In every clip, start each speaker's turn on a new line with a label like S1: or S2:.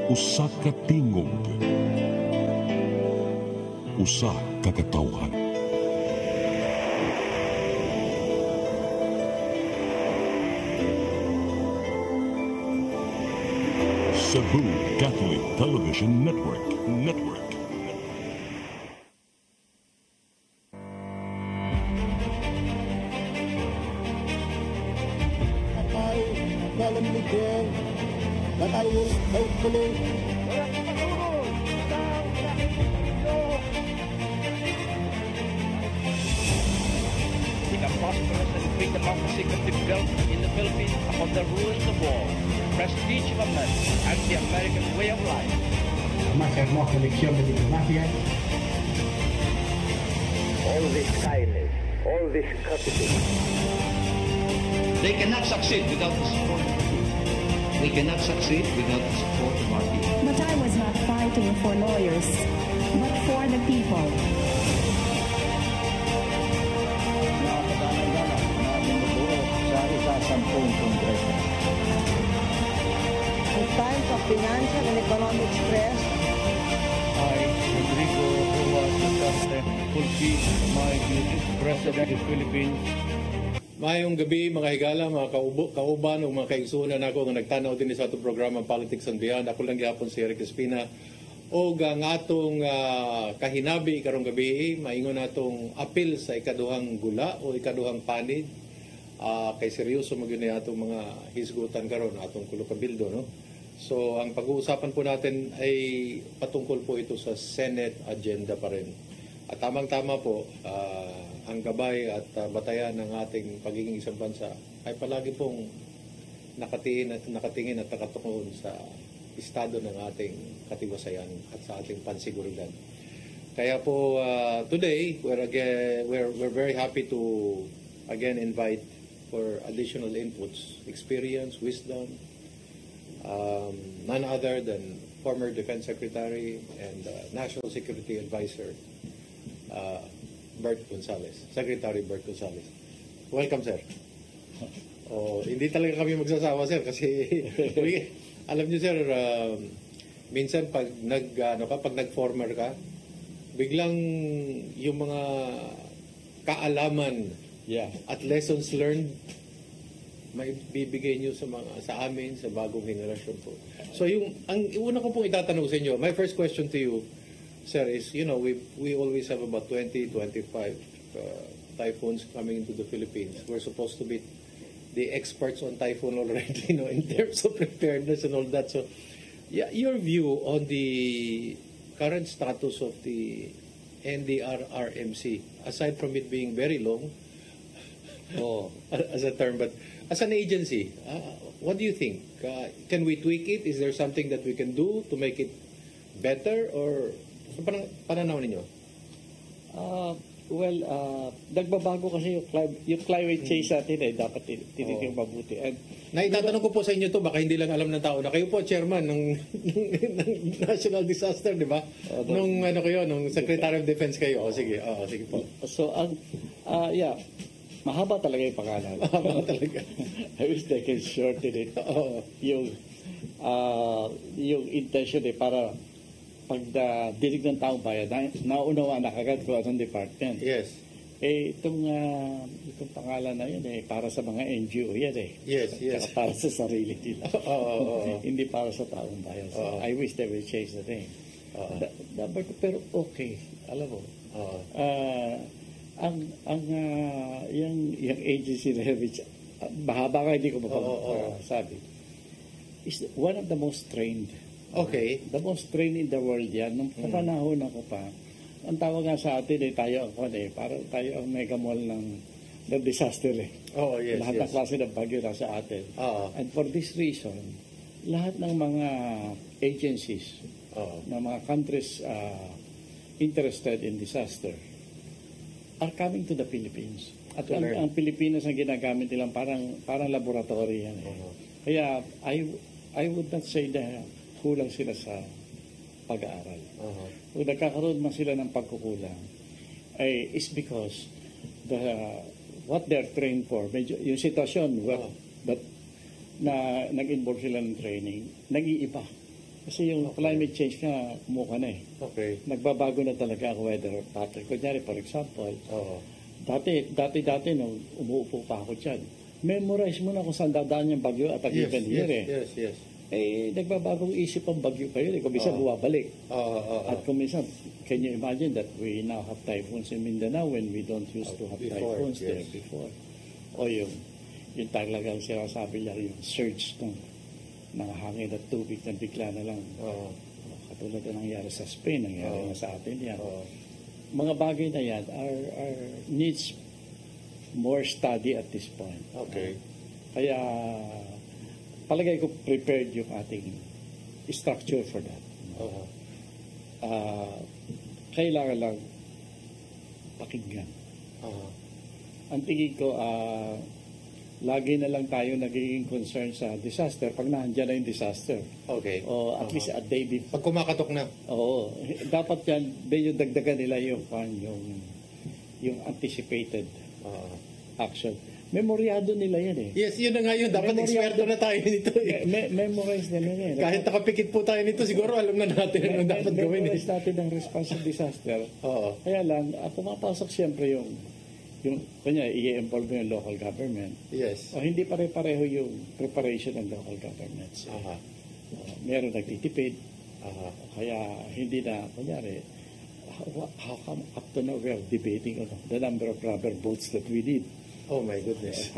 S1: Usa ka tingog, usa ka katawhan. Cebu Catholic Television Network.
S2: That I will faithfully
S3: a prosperous and free democracy could be built in the Philippines upon the rules of war, prestige of America, and the American way of life.
S4: Más hermosa lección de diplomacia.
S5: All this kindness, all this courtesy.
S3: They cannot succeed without the support of the people. We cannot succeed without the support of our people.
S6: But I was not fighting for lawyers, but for the people.
S7: In times of financial and economic stress,
S8: I, Rodrigo Roa Duterte, fulfill my duties as President of the Philippines.
S9: Mayong gabi mga higala, mga kauban o mga kaigsunan ako nga nagtanaw din sa itong programa Politics and Beyond. Ako lang gihapon si Eric Espina. O ang atong kahinabi karong gabi, maingon atong apil sa ikaduhang gula o ikaduhang panid. Kay seryoso magyun atong mga hisgutan karon atong kulukabildo, no? So ang pag-uusapan po natin ay patungkol po ito sa Senate agenda pa rin. At tamang-tama po, ang gabay at batayan ng ating pagiging isang bansa ay palagi pong nakatingin at nakatuon sa estado ng ating katiwasayan at sa ating pansiguridad. Kaya po today we're very happy to again invite for additional inputs, experience, wisdom, none other than former Defense Secretary and National Security Advisor Bert Gonzales, Secretary Bert Gonzales. Welcome, sir. Hindi talaga kami magsasawa, sir, kasi alam niyo, sir, minsan pag nag-former ka, biglang yung mga kaalaman at lessons learned may bibigay niyo sa amin, sa bagong henerasyon po. So ang una ko pong itatanong sa inyo, my first question to you, sir, is, you know, we always have about 20-25 typhoons coming into the Philippines. We're supposed to be the experts on typhoon already, you know, in terms of preparedness and all that. So, yeah, your view on the current status of the NDRRMC, aside from it being very long as a term, but as an agency, what do you think? Can we tweak it? Is there something that we can do to make it better, or sa pananaw ninyo?
S8: Nagbabago kasi yung climate change natin ay dapat tinitingnan mabuti.
S9: Naitatanong ko po sa inyo to, baka hindi lang alam ng tao na kayo po chairman ng National Disaster, di ba? Nung Secretary of Defense kayo. Sige po.
S8: So, mahaba talaga yung pangalan.
S9: Mahaba talaga.
S8: I wish they can shorten it. Yung intention para pag dinig ng taong bayan, naunawa na kagad ko anong department.
S9: Yes.
S8: Itong pangalan na yun, para sa mga NGO yan
S9: Yes.
S8: Para sa sarili nila. Hindi para sa taong bayan. So, I wish they will change the name. Pero okay, alam mo. Yung agency na which, mahaba ka, hindi ko masabi, is one of the most trained.
S9: Okay.
S8: The most trained in the world yan. Nung panahon ako pa, ang tawag nga sa atin tayo parang tayo ang mega mall ng disaster
S9: Yes.
S8: Lahat ng klase ng bagyo nasa atin. And for this reason, lahat ng mga agencies, ng mga countries interested in disaster are coming to the Philippines. At ang Pilipinas ang ginagamit nilang parang laboratory yan. Kaya I would not say na kulang sila sa pag-aaral. Kung nagkakaroon man sila ng pagkukulang, is because what they're trained for, medyo, yung sitwasyon, but na nag-involve sila ng training, nag-iiba. Kasi yung climate change nga, kumuha na eh.
S9: Okay.
S8: Nagbabago na talaga ang weather pattern. Kunyari, for example,
S9: Oo.
S8: dati nung umuupo pa ako dyan, memorize mo na kung saan dadaan yung bagyo at pag-given year eh.
S9: Yes.
S8: Nagbabagong isip ang bagyo pa yun eh. Kung minsan bumabalik. At kung minsan, can you imagine that we now have typhoons in Mindanao when we don't used to have typhoons there before? O yung talagang sinasabi lang yung surge ng hangin at tubig na bigla na lang. Katulad na nangyari sa Spain, nangyari na sa atin yan. Mga bagay na yan are needs more study at this point.
S9: Okay.
S8: Kaya palagay ko prepared yung ating structure for that. Kailangan lang pakinggan. Ang tingin ko, lagi na lang tayo nagiging concern sa disaster pag nandiyan na yung disaster.
S9: Okay.
S8: O at least a day before.
S9: Pag kumakatok na.
S8: Oo. Dapat yan, yung dagdagan nila yung anticipated action. Memoryado nila yan eh.
S9: Yes, yun na nga yun. Dapat eksperto na tayo nito eh.
S8: Memorize nila yan.
S9: Kahit nakapikit po tayo nito, siguro alam na natin ano dapat gawin.
S8: Memorize natin ang response to disaster. Kaya lang, pumapasok siyempre kanya, i-involve mo yung local government.
S9: Yes.
S8: Hindi pare-pareho yung preparation ng local governments. Meron nagtitipid. Kaya hindi na, kunyari, how come up to now we are debating on the number of rubber boats that we need?
S9: Oh my goodness.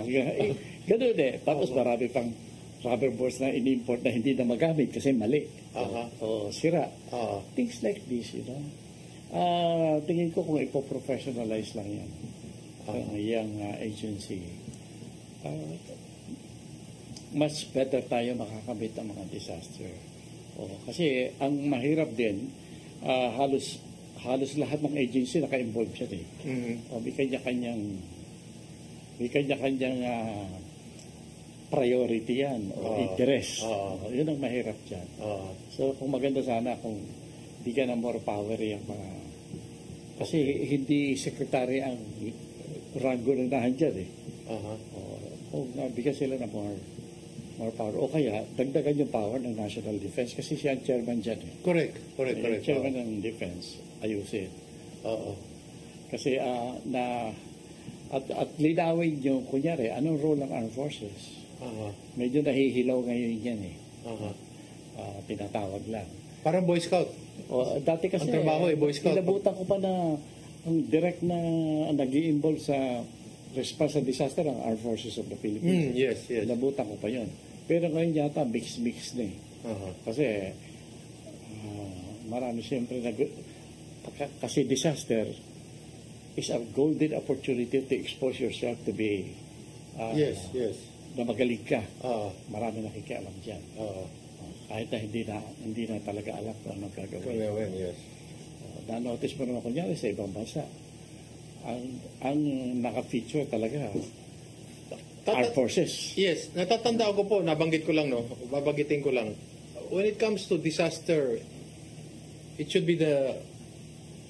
S8: Ganun eh. Tapos marami pang rubber boats na in-import na hindi na magamit kasi mali. O sira. Things like this, tingin ko kung ipo-professionalize lang yan. Yung agency. Much better tayo makakamit ang mga disaster. Kasi ang mahirap din, halos lahat ng agency naka-involve siya eh. May kanya-kanyang priority yan o interest. Yun ang mahirap dyan. So kung maganda sana kung di ka na more power yung mga kasi hindi secretary ang rango ng nahandyan eh. Kung nabigyan sila ng more power o kaya dagdagan yung power ng National Defense kasi siya ang chairman dyan eh.
S9: Correct.
S8: Chairman ng Defense, ayusin. Kasi at linawin yung, kunyari, anong role ng Armed Forces? Medyo nahihilaw ngayon yan eh. Tinatawag lang.
S9: Parang Boy Scout.
S8: Dati kasi,
S9: ang trabaho Boy Scout.
S8: Inabutan ko pa na ang direct na nag-i-involve sa response sa disaster ang Armed Forces of the Philippines.
S9: Yes.
S8: Inabutan ko pa yun. Pero ngayon yata, mix na eh. Kasi, marami siyempre kasi disaster is a golden opportunity to expose yourself to be
S9: yes.
S8: Na magaling ka. Marami nakikialam dyan. Kahit na hindi na talaga alam kung anong gagawin.
S9: Yes.
S8: Na-notice mo naman kunyari sa ibang bansa. Ang naka-feature talaga Armed Forces.
S9: Yes. Natatandaan ko po, nabanggit ko lang, babanggitin ko lang. When it comes to disaster, it should be the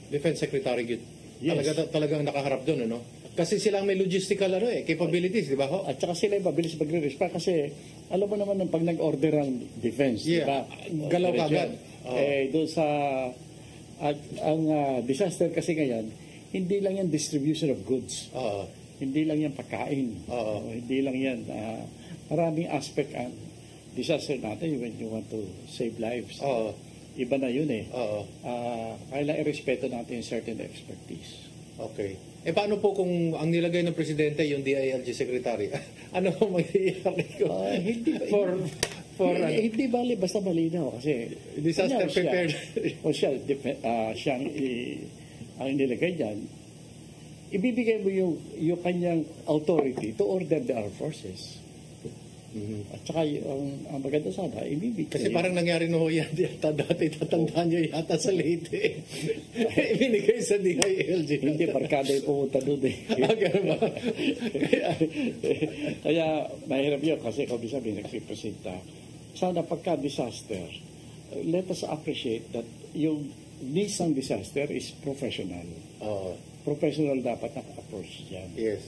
S9: Defense Secretary. Yes. Talagang nakaharap doon, Kasi silang may logistical capabilities, di ba ho?
S8: At saka sila mabilis magre-respond kasi alam mo naman pag nag-order ang defense, di ba?
S9: Galaw kagad.
S8: Doon sa ang disaster kasi ngayon, hindi lang yan distribution of goods. Hindi lang yan pagkain. Hindi lang yan. Maraming aspect ang disaster natin when you want to save lives. Iba na yun eh. Kailangan irespeto natin certain expertise.
S9: Okay. Paano po kung ang nilagay ng presidente yung DILG secretary? Ano po mag-iiyak ko?
S8: Hindi bali basta malinaw kasi
S9: disaster prepared.
S8: Siyang ang nilagay dyan, ibibigay mo yung kanyang authority to order the armed forces. At saka ang maganda sana, ibibigay.
S9: Kasi parang nangyari no yan dati, tatandaan nyo yata sa Leyte. Ibinigay sa DILG.
S8: Hindi, barkada yung pumunta doon eh.
S9: Ganun ba?
S8: Kaya mahirap yun kasi kung sabi nagpipresenta. Sana pagka-disaster, let us appreciate that yung needs ng disaster is professional. Professional dapat naka-approach yan.
S9: Yes.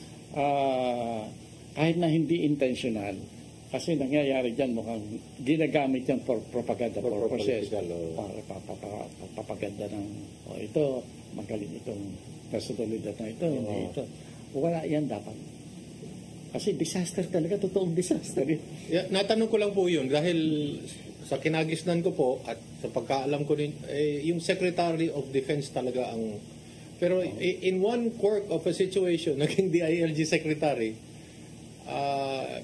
S8: Kahit na hindi intentional, Kasi nangyayari dyan, mukhang ginagamit yan for propaganda purposes. Para papaganda ng, ito, magaling itong personalidad na ito, hindi ito. Wala yan dapat. Kasi disaster talaga, totoong disaster.
S9: Natanong ko lang po yun dahil sa kinagisnan ko po at sa pagkaalam ko din, yung Secretary of Defense talaga ang... Pero in one quirk of a situation, naging DILG Secretary,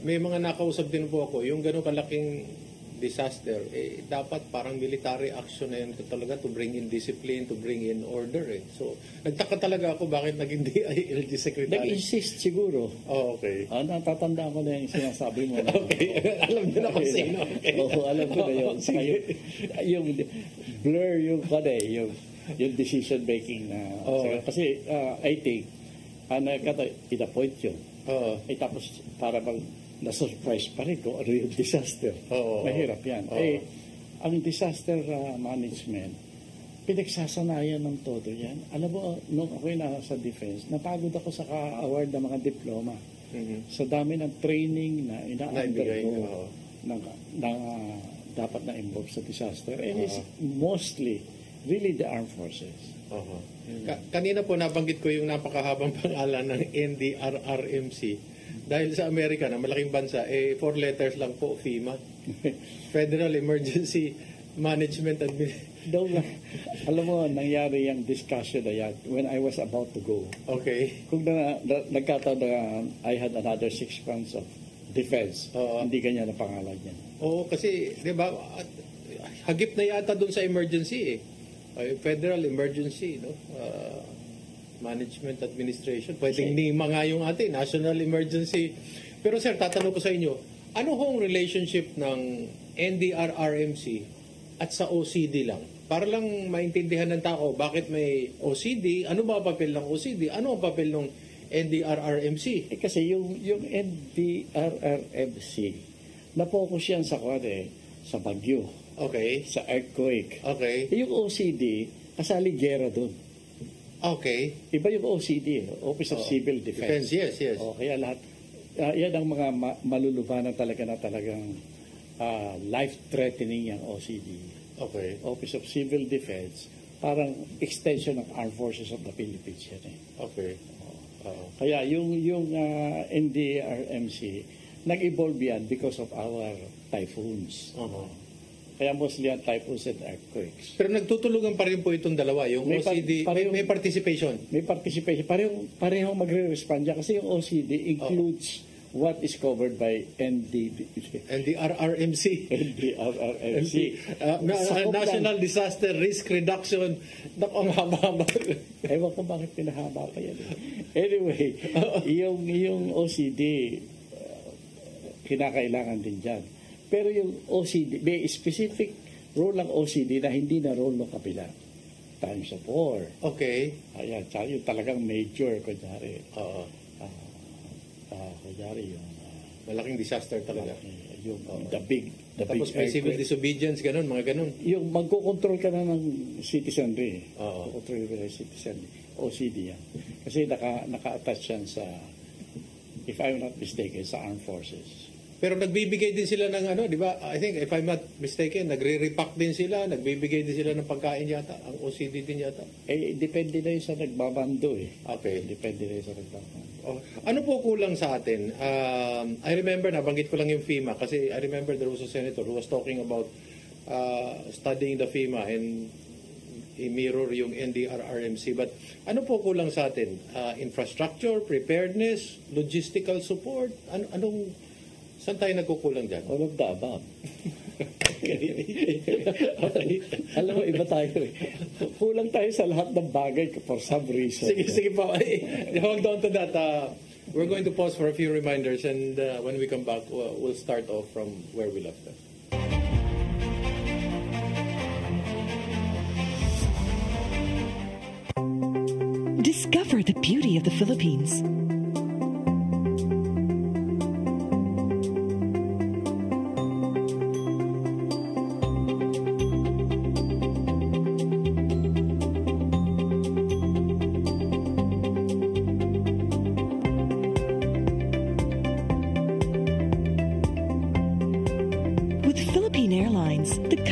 S9: may mga nakausap din po ako, yung gano'ng kalaking disaster, dapat parang military action na yun talaga to bring in discipline, to bring in order. So, nagtaka talaga ako bakit naging DILG Secretary.
S8: Nag-insist siguro.
S9: Oh, okay.
S8: Natatandaan ko na yung sinasabi mo.
S9: Okay. Alam niyo na kung sino.
S8: Oo, alam ko na yun. Saka yung blur yung decision making na. Kasi I think, ina-point yun. Tapos para bang na-surprise pa rin kung ano yung disaster. Mahirap yan. Ang disaster management, pinagsasanayan ng todo yan. Alam mo, nung ako'y nasa defense, napagod ako sa ka-award ng mga diploma. Sa dami ng training na ina-undergo na dapat na involve sa disaster. And it's mostly really the armed forces.
S9: Kanina po nabanggit ko yung napakahabang pangalan ng NDRRMC. Dahil sa Amerika na malaking bansa, 4 letters lang po, FEMA. Federal Emergency Management Administration.
S8: Alam mo, nangyari yung discussion na yan when I was about to go.
S9: Okay.
S8: Kung nagkataon na I had another 6 months of defense, hindi ganyan ang pangalan niya.
S9: Oo, kasi, di ba, hagip na yata doon sa emergency Federal Emergency, no? Management Administration. Pwedeng NEMA nga yung atin, National Emergency. Pero sir, tatanong ko sa inyo, ano hong relationship ng NDRRMC at sa OCD lang? Para lang maintindihan ng tao, bakit may OCD? Ano ba ang papel ng OCD? Ano ang papel ng NDRRMC?
S8: Kasi yung NDRRMC, na-focus yan sa sa bagyo.
S9: Okay.
S8: Sa earthquake.
S9: Okay.
S8: Yung OCD, kasali gera doon.
S9: Okay.
S8: Iba yung OCD, Office of Civil Defense.
S9: Yes.
S8: Kaya lahat, yan ang mga malulubanan talaga na talagang life-threatening yung OCD.
S9: Okay.
S8: Office of Civil Defense, parang extension ng Armed Forces of the Philippines yan
S9: Okay.
S8: Kaya yung NDRMC, nag-evolve yan because of our typhoons. Kaya mostly ang typhoons and earthquakes.
S9: Pero nagtutulungan pa rin po itong dalawa. Yung OCD, may participation.
S8: May participation. Parehong magre-respond dyan. Kasi yung OCD includes what is covered by
S9: NDRRMC.
S8: NDRRMC.
S9: National Disaster Risk Reduction. Naku, ang haba-haba.
S8: Ewan ko bakit pinahaba pa yan. Anyway, yung OCD, kinakailangan din dyan. Pero yung OCD, may specific role ng OCD na hindi na role ng kapila. Times of war.
S9: Okay.
S8: Ayan, yung talagang major, kunyari. Kunyari yung...
S9: malaking disaster talaga.
S8: Yung the big
S9: tapos may civil disobedience, ganun, mga ganun.
S8: Yung magkocontrol ka na ng citizenry. Control ka ng citizenry. OCD yan. Kasi naka-attach yan sa, if I'm not mistaken, sa armed forces.
S9: Pero nagbibigay din sila ng di ba? I think, if I'm not mistaken, nagre-repack din sila, nagbibigay din sila ng pagkain yata, ang OCD din yata.
S8: Depende na yun sa nagbabando
S9: Okay.
S8: Depende na yun sa nagbabando.
S9: Ano po kulang sa atin? I remember, nabanggit ko lang yung FEMA, kasi I remember there was a senator who was talking about studying the FEMA and i-mirror yung NDRRMC. But ano po kulang sa atin? Infrastructure, preparedness, logistical support? Saan tayo nagkukulang dyan?
S8: All of the above. Alam mo, iba tayo Kulang tayo sa lahat ng bagay for some reason.
S9: Sige pa. Hold on to that. We're going to pause for a few reminders and when we come back, we'll start off from where we left off.
S2: Discover the beauty of the Philippines.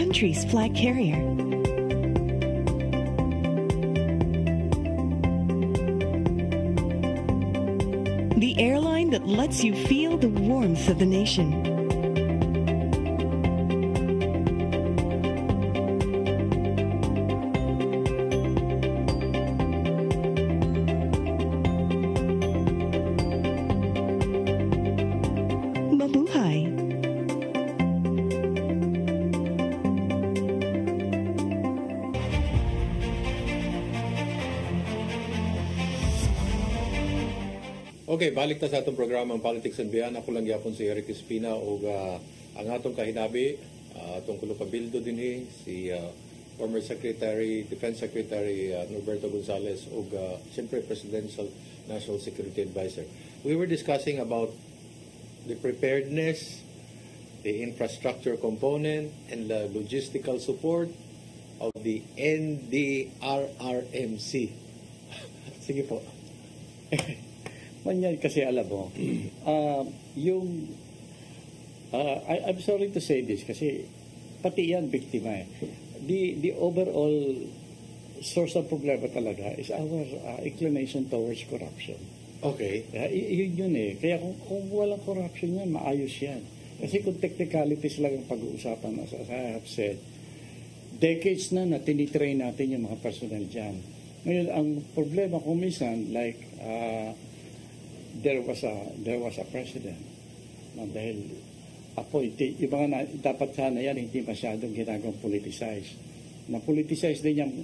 S2: country's flag carrier. The airline that lets you feel the warmth of the nation. Mabuhay!
S9: Okay, balik ta sa atong programa ang Politics and Beyond. Ako lang gyapon si Eric Espina o ang atong kahinabi, atong kulupabildo dinhi si former Secretary, Defense Secretary Norberto Gonzales o siyempre Presidential National Security Advisor. We were discussing about the preparedness, the infrastructure component, and the logistical support of the NDRRMC. Sige po.
S8: Manyan kasi alam mo, I'm sorry to say this kasi pati yan biktima eh. The overall source of problema talaga is our inclination towards corruption.
S9: Okay.
S8: Yun eh. Kaya kung walang corruption yan, maayos yan. Kasi kung technicalities lang ang pag-uusapan, as I have said, decades na tinitrain natin yung mga personnel dyan. Ngayon, ang problema kung minsan, like, there was a president na dahil appointed, yung mga dapat sana yan hindi masyadong ginagawang politicized. Na-politicize din yung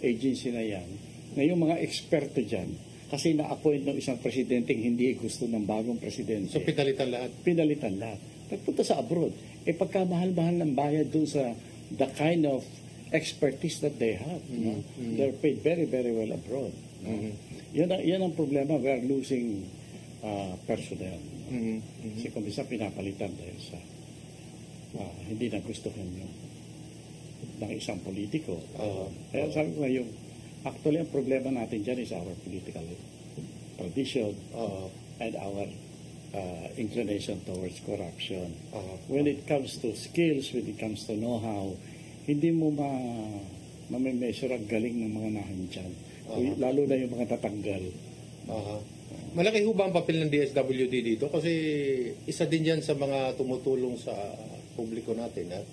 S8: agency na yan. Na yung mga eksperto dyan, kasi na-appoint ng isang presidenteng hindi gusto ng bagong presidente.
S9: So, pinalitan lahat?
S8: Pinalitan lahat. Nagpunta sa abroad. Pagkamahal-mahal ng bayad dun sa the kind of expertise that they have. Mm-hmm. They're paid very, very well abroad. Mm-hmm. Yan ang problema. We are losing personnel. Mm-hmm. Kasi kung bisa pinapalitan dahil sa hindi na gusto ng isang politiko. Kaya sabi ko ngayon, actually ang problema natin dyan is our political tradition and our inclination towards corruption. When it comes to skills, when it comes to know-how, hindi mo ma-measure ang galing ng mga nahandyan. Lalo na yung mga tatanggal.
S9: Malaki ho ba ang papel ng DSWD dito? Kasi isa din yan sa mga tumutulong sa publiko natin. At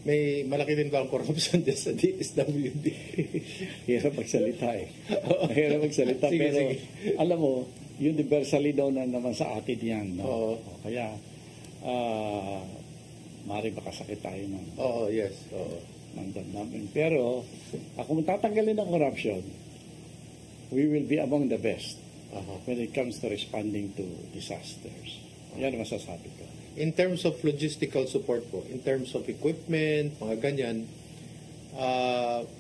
S9: may malaki din ba ang corruption din sa DSWD?
S8: Hirap magsalita eh. Hirap magsalita. Pero alam mo, universally daw na naman sa atin yan. No? Kaya, maaari makasakit tayo ng...
S9: yes.
S8: namin. Pero, kung tatanggalin ang corruption, we will be among the best when it comes to responding to disasters. Yan ang masasabi ko.
S9: In terms of logistical support po, in terms of equipment, mga ganyan,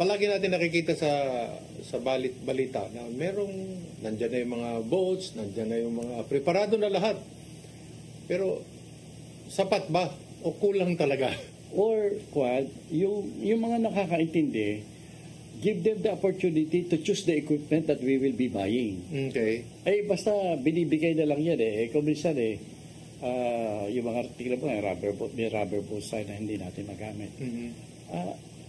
S9: palagi natin nakikita sa balita na nandyan na yung mga boats, nandyan na yung mga preparado na lahat. Pero, sapat ba? O kulang talaga?
S8: Or, yung mga nakakaintindi, give them the opportunity to choose the equipment that we will be buying.
S9: Okay.
S8: Basta binibigay na lang yan eh. Kung minsan yung mga tingnan mo, may rubber boat sign na hindi natin magamit. Mm-hmm.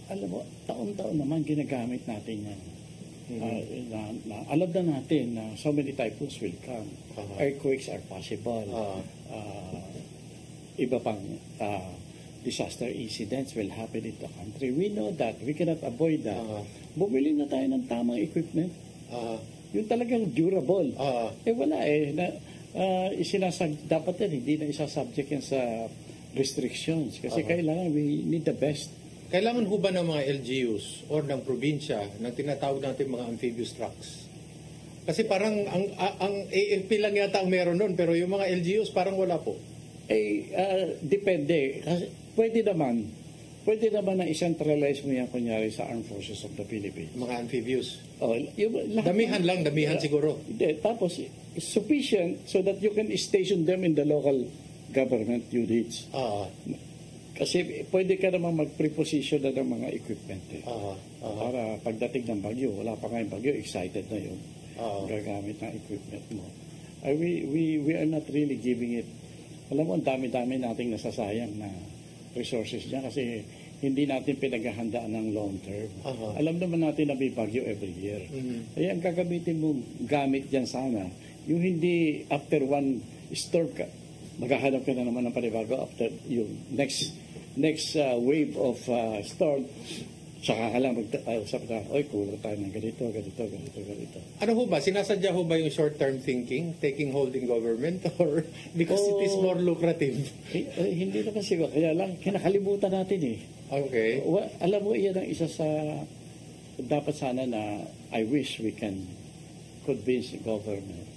S8: Alam mo, taon-taon naman ginagamit natin yan. Mm-hmm. Alam na natin na so many typhoons will come. Earthquakes are possible. Iba pang disaster incidents will happen in the country. We know that. We cannot avoid that. Bumili na tayo ng tamang equipment. Yung talagang durable. Wala eh. Dapat yan, hindi na isasubject yan sa restrictions. Kasi kailangan, we need the best.
S9: Kailangan ho ba ng mga LGUs or ng probinsya ng tinatawag natin mga amphibious trucks? Kasi parang ang ALP lang yata ang meron nun, pero yung mga LGUs parang wala po.
S8: Depende. Kasi pwede naman na i-centralize mo yan kunyari sa Armed Forces of the Philippines.
S9: Mga amphibious.
S8: Damihan
S9: siguro.
S8: Tapos, sufficient so that you can station them in the local government units. Kasi pwede ka naman mag-preposition na ng mga equipment para pagdating ng bagyo, wala pa ngayong bagyo, excited na yun. Gagamit ng equipment mo. We are not really giving it. Alam mo, ang dami-dami nating nasasayang na resources niya kasi hindi natin pinaghahandaan ng long term.
S9: Aha.
S8: Alam naman natin na may bagyo every year. Kaya ang gagamitin mo gamit dyan sana, yung hindi after one storm ka, maghahanap ka na naman ng panibago after yung next wave of storm, saka ka lang mag-usap na, oy, kulang tayo ng ganito.
S9: Ano ho ba? Sinasadya ho ba yung short-term thinking, taking hold in government, or because it is more lucrative?
S8: Hindi naman siguro. Kaya lang, kinakalimutan natin eh.
S9: Okay.
S8: Alam mo, iyan ang isa sa dapat sana na I wish we can convince the government.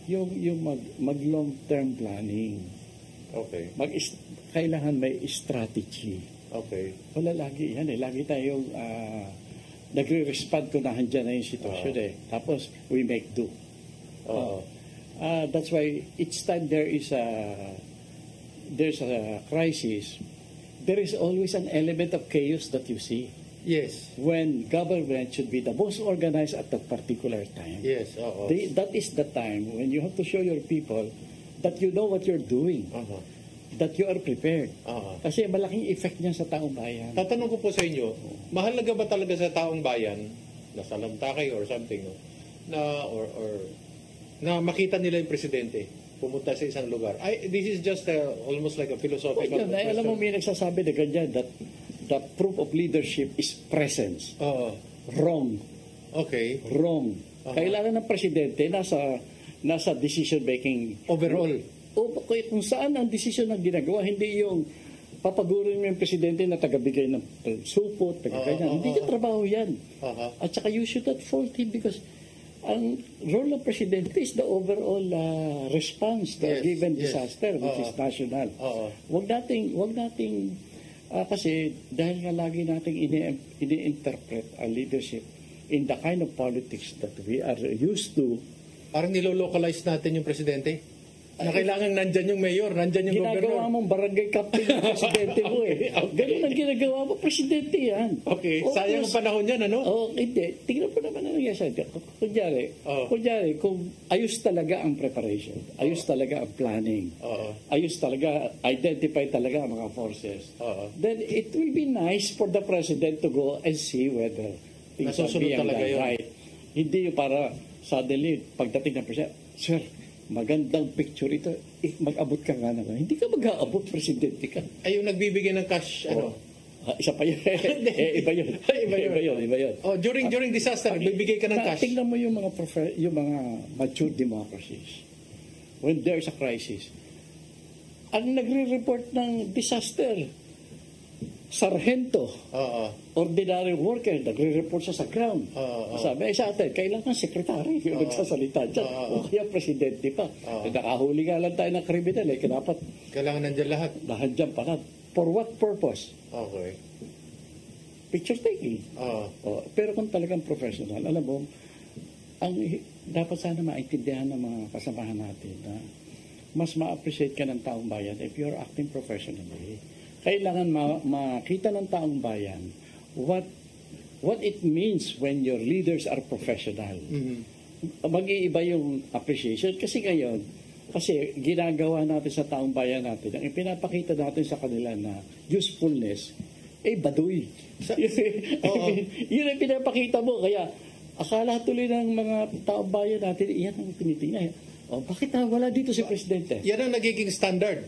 S8: Yung mag long-term planning.
S9: Okay.
S8: Kailangan may strategy.
S9: Okay.
S8: Wala lagi yan eh. Lagi tayong nagre-respond kung nahandyan na yung sitwasyon eh. Tapos, we make do. That's why each time there's a crisis, there is always an element of chaos that you see.
S9: Yes.
S8: When government should be the most organized at that particular time.
S9: Yes.
S8: That is the time when you have to show your people that you know what you're doing. That you are prepared. Kasi malaking effect niya sa taong bayan.
S9: Tatanong ko po sa inyo, mahalaga ba talaga sa taong bayan, nasa Lantakay or something, no, na makita nila yung presidente pumunta sa isang lugar? This is just almost like a philosophical question.
S8: Alam mo, may nagsasabi na ganyan that the proof of leadership is presence. Wrong.
S9: Okay.
S8: Wrong. Kailangan ng presidente nasa decision making
S9: overall.
S8: Kung saan ang desisyon na ginagawa, hindi yung papagurin mo yung presidente na tagabigay ng supot, tagaganyan. Hindi ka trabaho yan. At saka you should not fault him because ang role ng presidente is the overall response to a given disaster, which is national. Wag nating kasi dahil nga lagi nating ini-interpret ang leadership in the kind of politics that we are used to.
S9: Parang nilolocalize natin yung presidente? Na kailangan nandyan yung mayor, nandyan yung governor.
S8: Ginagawa mong barangay captain ng presidente mo eh. Ganun ang ginagawa mo, presidente yan.
S9: Okay, sayang ang panahon yan, ano?
S8: Hindi. Tingnan po naman ang nangyayari. Kunyari, kung ayos talaga ang preparation, ayos talaga ang planning, ayos talaga, identify talaga ang mga forces, then it will be nice for the president to go and see whether things are being done right. Hindi yung para suddenly, pagdating ng president, sir, magandang picture ito, mag-abot ka nga naman. Hindi ka mag-aabot, presidente ka.
S9: Ay, yung nagbibigay ng cash,
S8: isa pa yun. Iba yun.
S9: During disaster, nagbibigay ka ng cash.
S8: Tingnan mo yung mga mature democracies. When there's a crisis, ang nagre-report ng disaster, sargento, ordinary worker, nagre-report sa ground. Sabi, sa atin, kailangan sekretary yung nagsasalita dyan. O kaya presidente pa. Nakahuli nga lang tayo ng kriminal eh.
S9: Kailangan nandyan lahat.
S8: Lahat dyan pa. For what purpose?
S9: Okay.
S8: Picture taking. Pero kung talagang professional, alam mo, dapat sana maintindihan ng mga kasamahan natin na mas ma-appreciate ka ng taong bayan if you're acting professionally. Kailangan makita ng taong bayan what it means when your leaders are professional. Mag-iiba yung appreciation kasi ngayon, kasi ginagawa natin sa taong bayan natin, ang ipinapakita natin sa kanila na usefulness, baduy. Yun ang pinapakita mo. Kaya akala tuloy ng mga taong bayan natin, iyan ang tinitingnan. Bakit wala dito si presidente?
S9: Yan ang nagiging standard.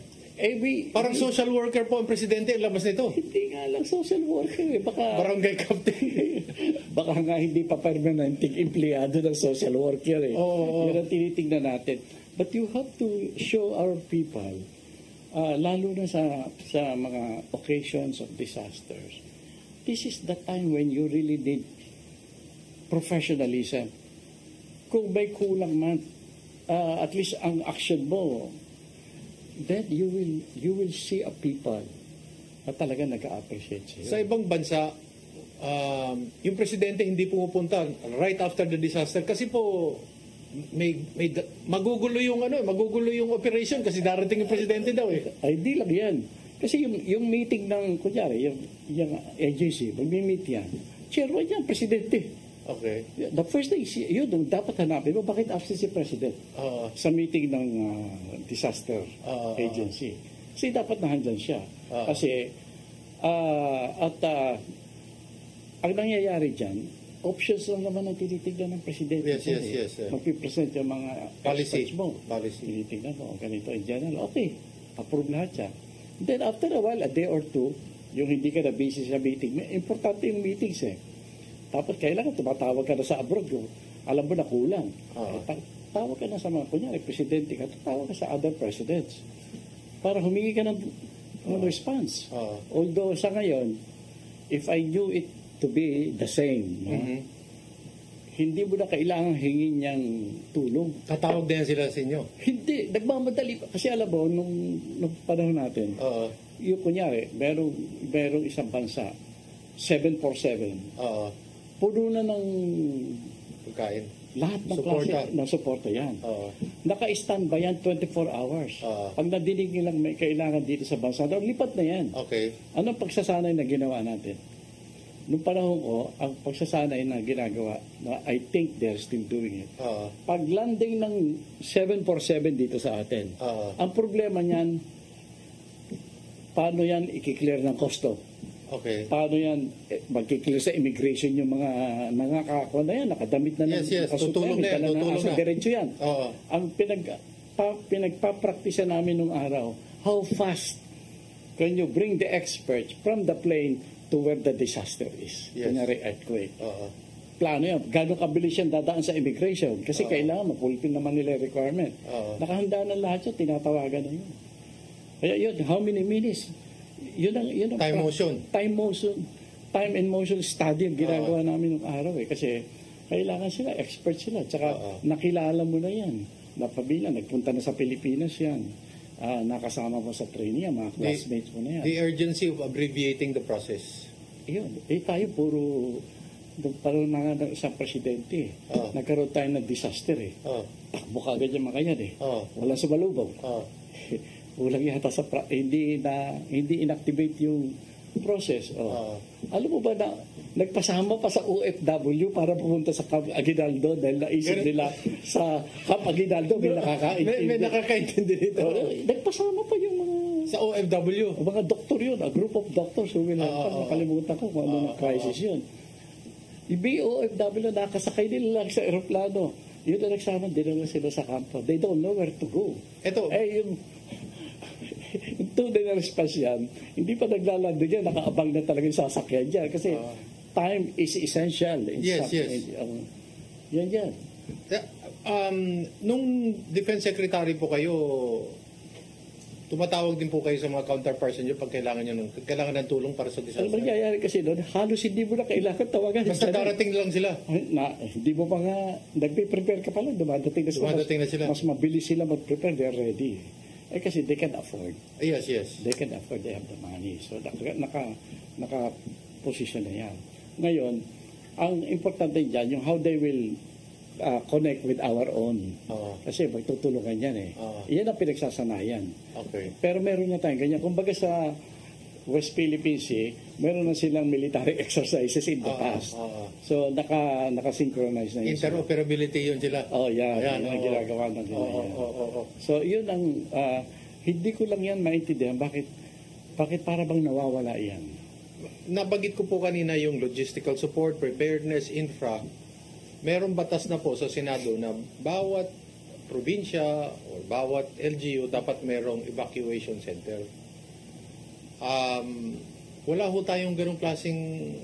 S9: Parang social worker po ang presidente ang labas nito.
S8: Hindi nga lang social worker. Baka
S9: barangay captain.
S8: Baka nga hindi pa permanenteng empleyado ng social worker eh. Yan ang tinitingnan natin. But you have to show our people, lalo na sa mga occasions of disasters, this is the time when you really need professionalism. Kung may kulang man, at least ang action mo, then you will see a people na talaga nag-a-appreciate sa'yo.
S9: Sa ibang bansa, yung presidente hindi pumupunta right after the disaster kasi po magugulo yung operation kasi darating yung presidente daw eh.
S8: Ay, di lang yan. Kasi yung meeting ng, kunyari, yung agency, mag-meet yan. Chairman yan, presidente.
S9: Okay.
S8: The first thing, yun, dapat hanapin mo, bakit absent si President sa meeting ng disaster agency? Kasi dapat nahandyan siya. Kasi Ang nangyayari dyan, options lang naman ang tinitignan ng presidente.
S9: Yes.
S8: Magpipresent yung mga
S9: Policy.
S8: experts mo.
S9: Policy.
S8: Tinitignan mo, ganito in general. Okay, approve lahat siya. Then after a while, a day or two, yung hindi ka na busy sa meeting, importante yung meetings eh. Tapos kailangan tumatawag ka na sa abroad. Alam mo na kulang. Tawag ka na sa mga, kunyari, presidente ka, tawag ka sa other presidents. Para humingi ka ng response. Although sa ngayon, if I knew it to be the same, hindi mo na kailangan hingin niyang tulong.
S9: Tatawag din sila sa inyo?
S8: Hindi, nagmamadali. Kasi alam mo, nung panahon natin, yung kunyari, merong isang bansa, 747, puno na ng
S9: pagkain.
S8: Lahat ng klase ng suporta yan. Naka-stand ba yan 24 hours? Pag nadinig nilang may kailangan dito sa bansa, lipat na yan.
S9: Okay.
S8: Anong pagsasanay na ginawa natin? Noong panahon ko, ang pagsasanay na ginagawa, na I think they're still doing it. Pag landing ng 747 dito sa atin, ang problema niyan, paano yan i-clear ng kosto?
S9: Okay.
S8: Paano yan mag-clear sa immigration yung mga nangakakuha na yan, nakadamit na ng
S9: tutulong na yan, tutulong na.
S8: Diretso yan. Ang pinagpapraktisa namin nung araw, how fast can you bring the experts from the plane to where the disaster is? Kunyari earthquake. Plano yan. Gano'ng kabilis yan dadaan sa immigration? Kasi kailangan mapulpin naman nila requirement. Nakahanda na lahat yun, tinatawagan na yun. Kaya yun, how many minutes? Yun ang time and motion study ang ginagawa namin ng araw eh. Kasi kailangan sila, expert sila. Tsaka nakilala mo na yan. Napabilang, nagpunta na sa Pilipinas yan. Nakasama mo sa training yan, mga classmates mo na yan.
S9: The urgency of abbreviating the process.
S8: Yun. Tayo puro parang na isang presidente. Nagkaroon tayo ng disaster eh. Takbo ka agad yung mga yan eh. Walang sumalubaw. Kulang yata sa hindi inactivate yung process. Alam mo ba na nagpasama pa sa OFW para pumunta sa Camp Aguinaldo dahil naisip nila sa Camp Aguinaldo may nakakaintindi.
S9: May nakakaintindi dito.
S8: Nagpasama pa yung mga
S9: sa OFW.
S8: Mga doktor yun, a group of doctors who will nakalimutan ko kung ano ng crisis yun. Yung OFW nakasakay nila lang sa aeroplano. Yun na nagsama, dinala sila sa kampo. They don't know where to go.
S9: Ito.
S8: Yung tunay na response yan, hindi pa naglalando dyan, nakaabang na talagang sasakyan dyan. Kasi time is essential.
S9: Yes.
S8: Yan.
S9: Nung Defense Secretary po kayo, tumatawag din po kayo sa mga counterparts nyo pag kailangan ng tulong para sa disaster?
S8: Ano mangyayari kasi doon, halos hindi mo na kailangan tawagan.
S9: Basta darating lang sila.
S8: Hindi mo pa nga, nagpe-prepare ka pala, dumadating na sila. Mas mabilis sila mag-prepare, they're ready. Kasi they can afford.
S9: Yes.
S8: They can afford, they have the money. So, naka-position na yan. Ngayon, ang importante dyan, yung how they will connect with our own. Kasi magtutulungan yan eh. Yan ang pinagsasanayan.
S9: Okay.
S8: Pero meron na tayong ganyan. Kumbaga sa West Philippines meron na silang military exercises in the past. So, naka-synchronize na yun.
S9: Interoperability yun sila.
S8: Yan ang ginagawa na nila. So, yun ang, hindi ko lang yan maintindihan. Bakit para bang nawawala yan?
S9: Nabanggit ko po kanina yung logistical support, preparedness, infra. Merong batas na po sa Senado na bawat probinsya o bawat LGU dapat merong evacuation center. Wala ho tayong ganong klaseng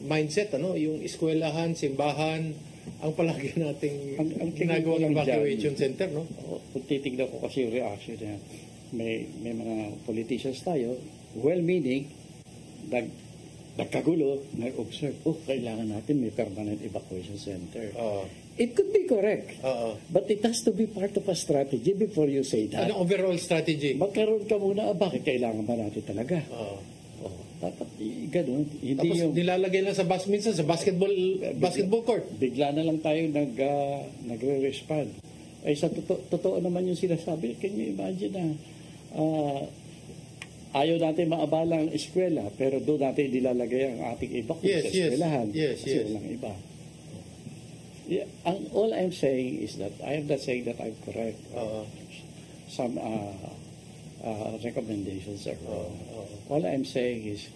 S9: mindset, yung eskwelahan, simbahan, ang palagi nating ginagawa ng evacuation center, no?
S8: Kung titignan ko kasi yung reaction niya, may mga politicians tayo, well-meaning, nagkagulo, nag-observe, kailangan natin may permanent evacuation center. It could be correct, but it has to be part of a strategy before you say that.
S9: Ano overall strategy?
S8: Magkaroon ka muna, bakit kailangan ba natin talaga? Dapat ganun.
S9: Tapos nilalagay lang sa minsan sa basketball court.
S8: Bigla na lang tayo nagre-respond. Ay sa totoo naman yung sinasabi. Can you imagine na ayaw natin maabala ang eskwela, pero doon natin nilalagay ang ating iba kung sa eskwelahan. Kasi walang iba. All I'm saying is that I am not saying that I'm correct. Some recommendations are wrong. All I'm saying is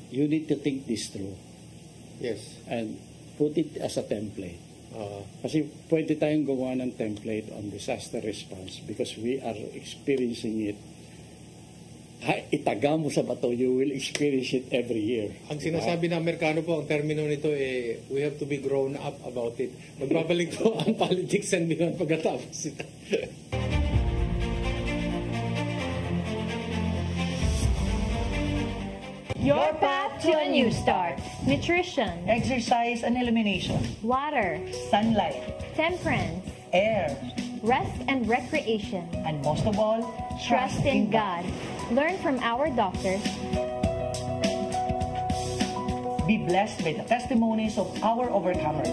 S8: you need to think this through
S9: Yes.
S8: and put it as a template. Kasi pwede tayong gawa ng template on disaster response because we are experiencing it. Itaga mo sa bato, you will experience it every year.
S9: Ang sinasabi ng Amerikano po, ang termino nito we have to be grown up about it. Magbabalik po ang Politics and Beyond pagkatapos ito.
S10: Your path to a new start. Nutrition,
S11: Exercise and elimination.
S10: water,
S11: Sunlight.
S10: temperance,
S11: Air.
S10: rest and recreation.
S11: And most of all,
S10: Trust in God. Learn from our doctors.
S11: Be blessed by the testimonies of our overcomers.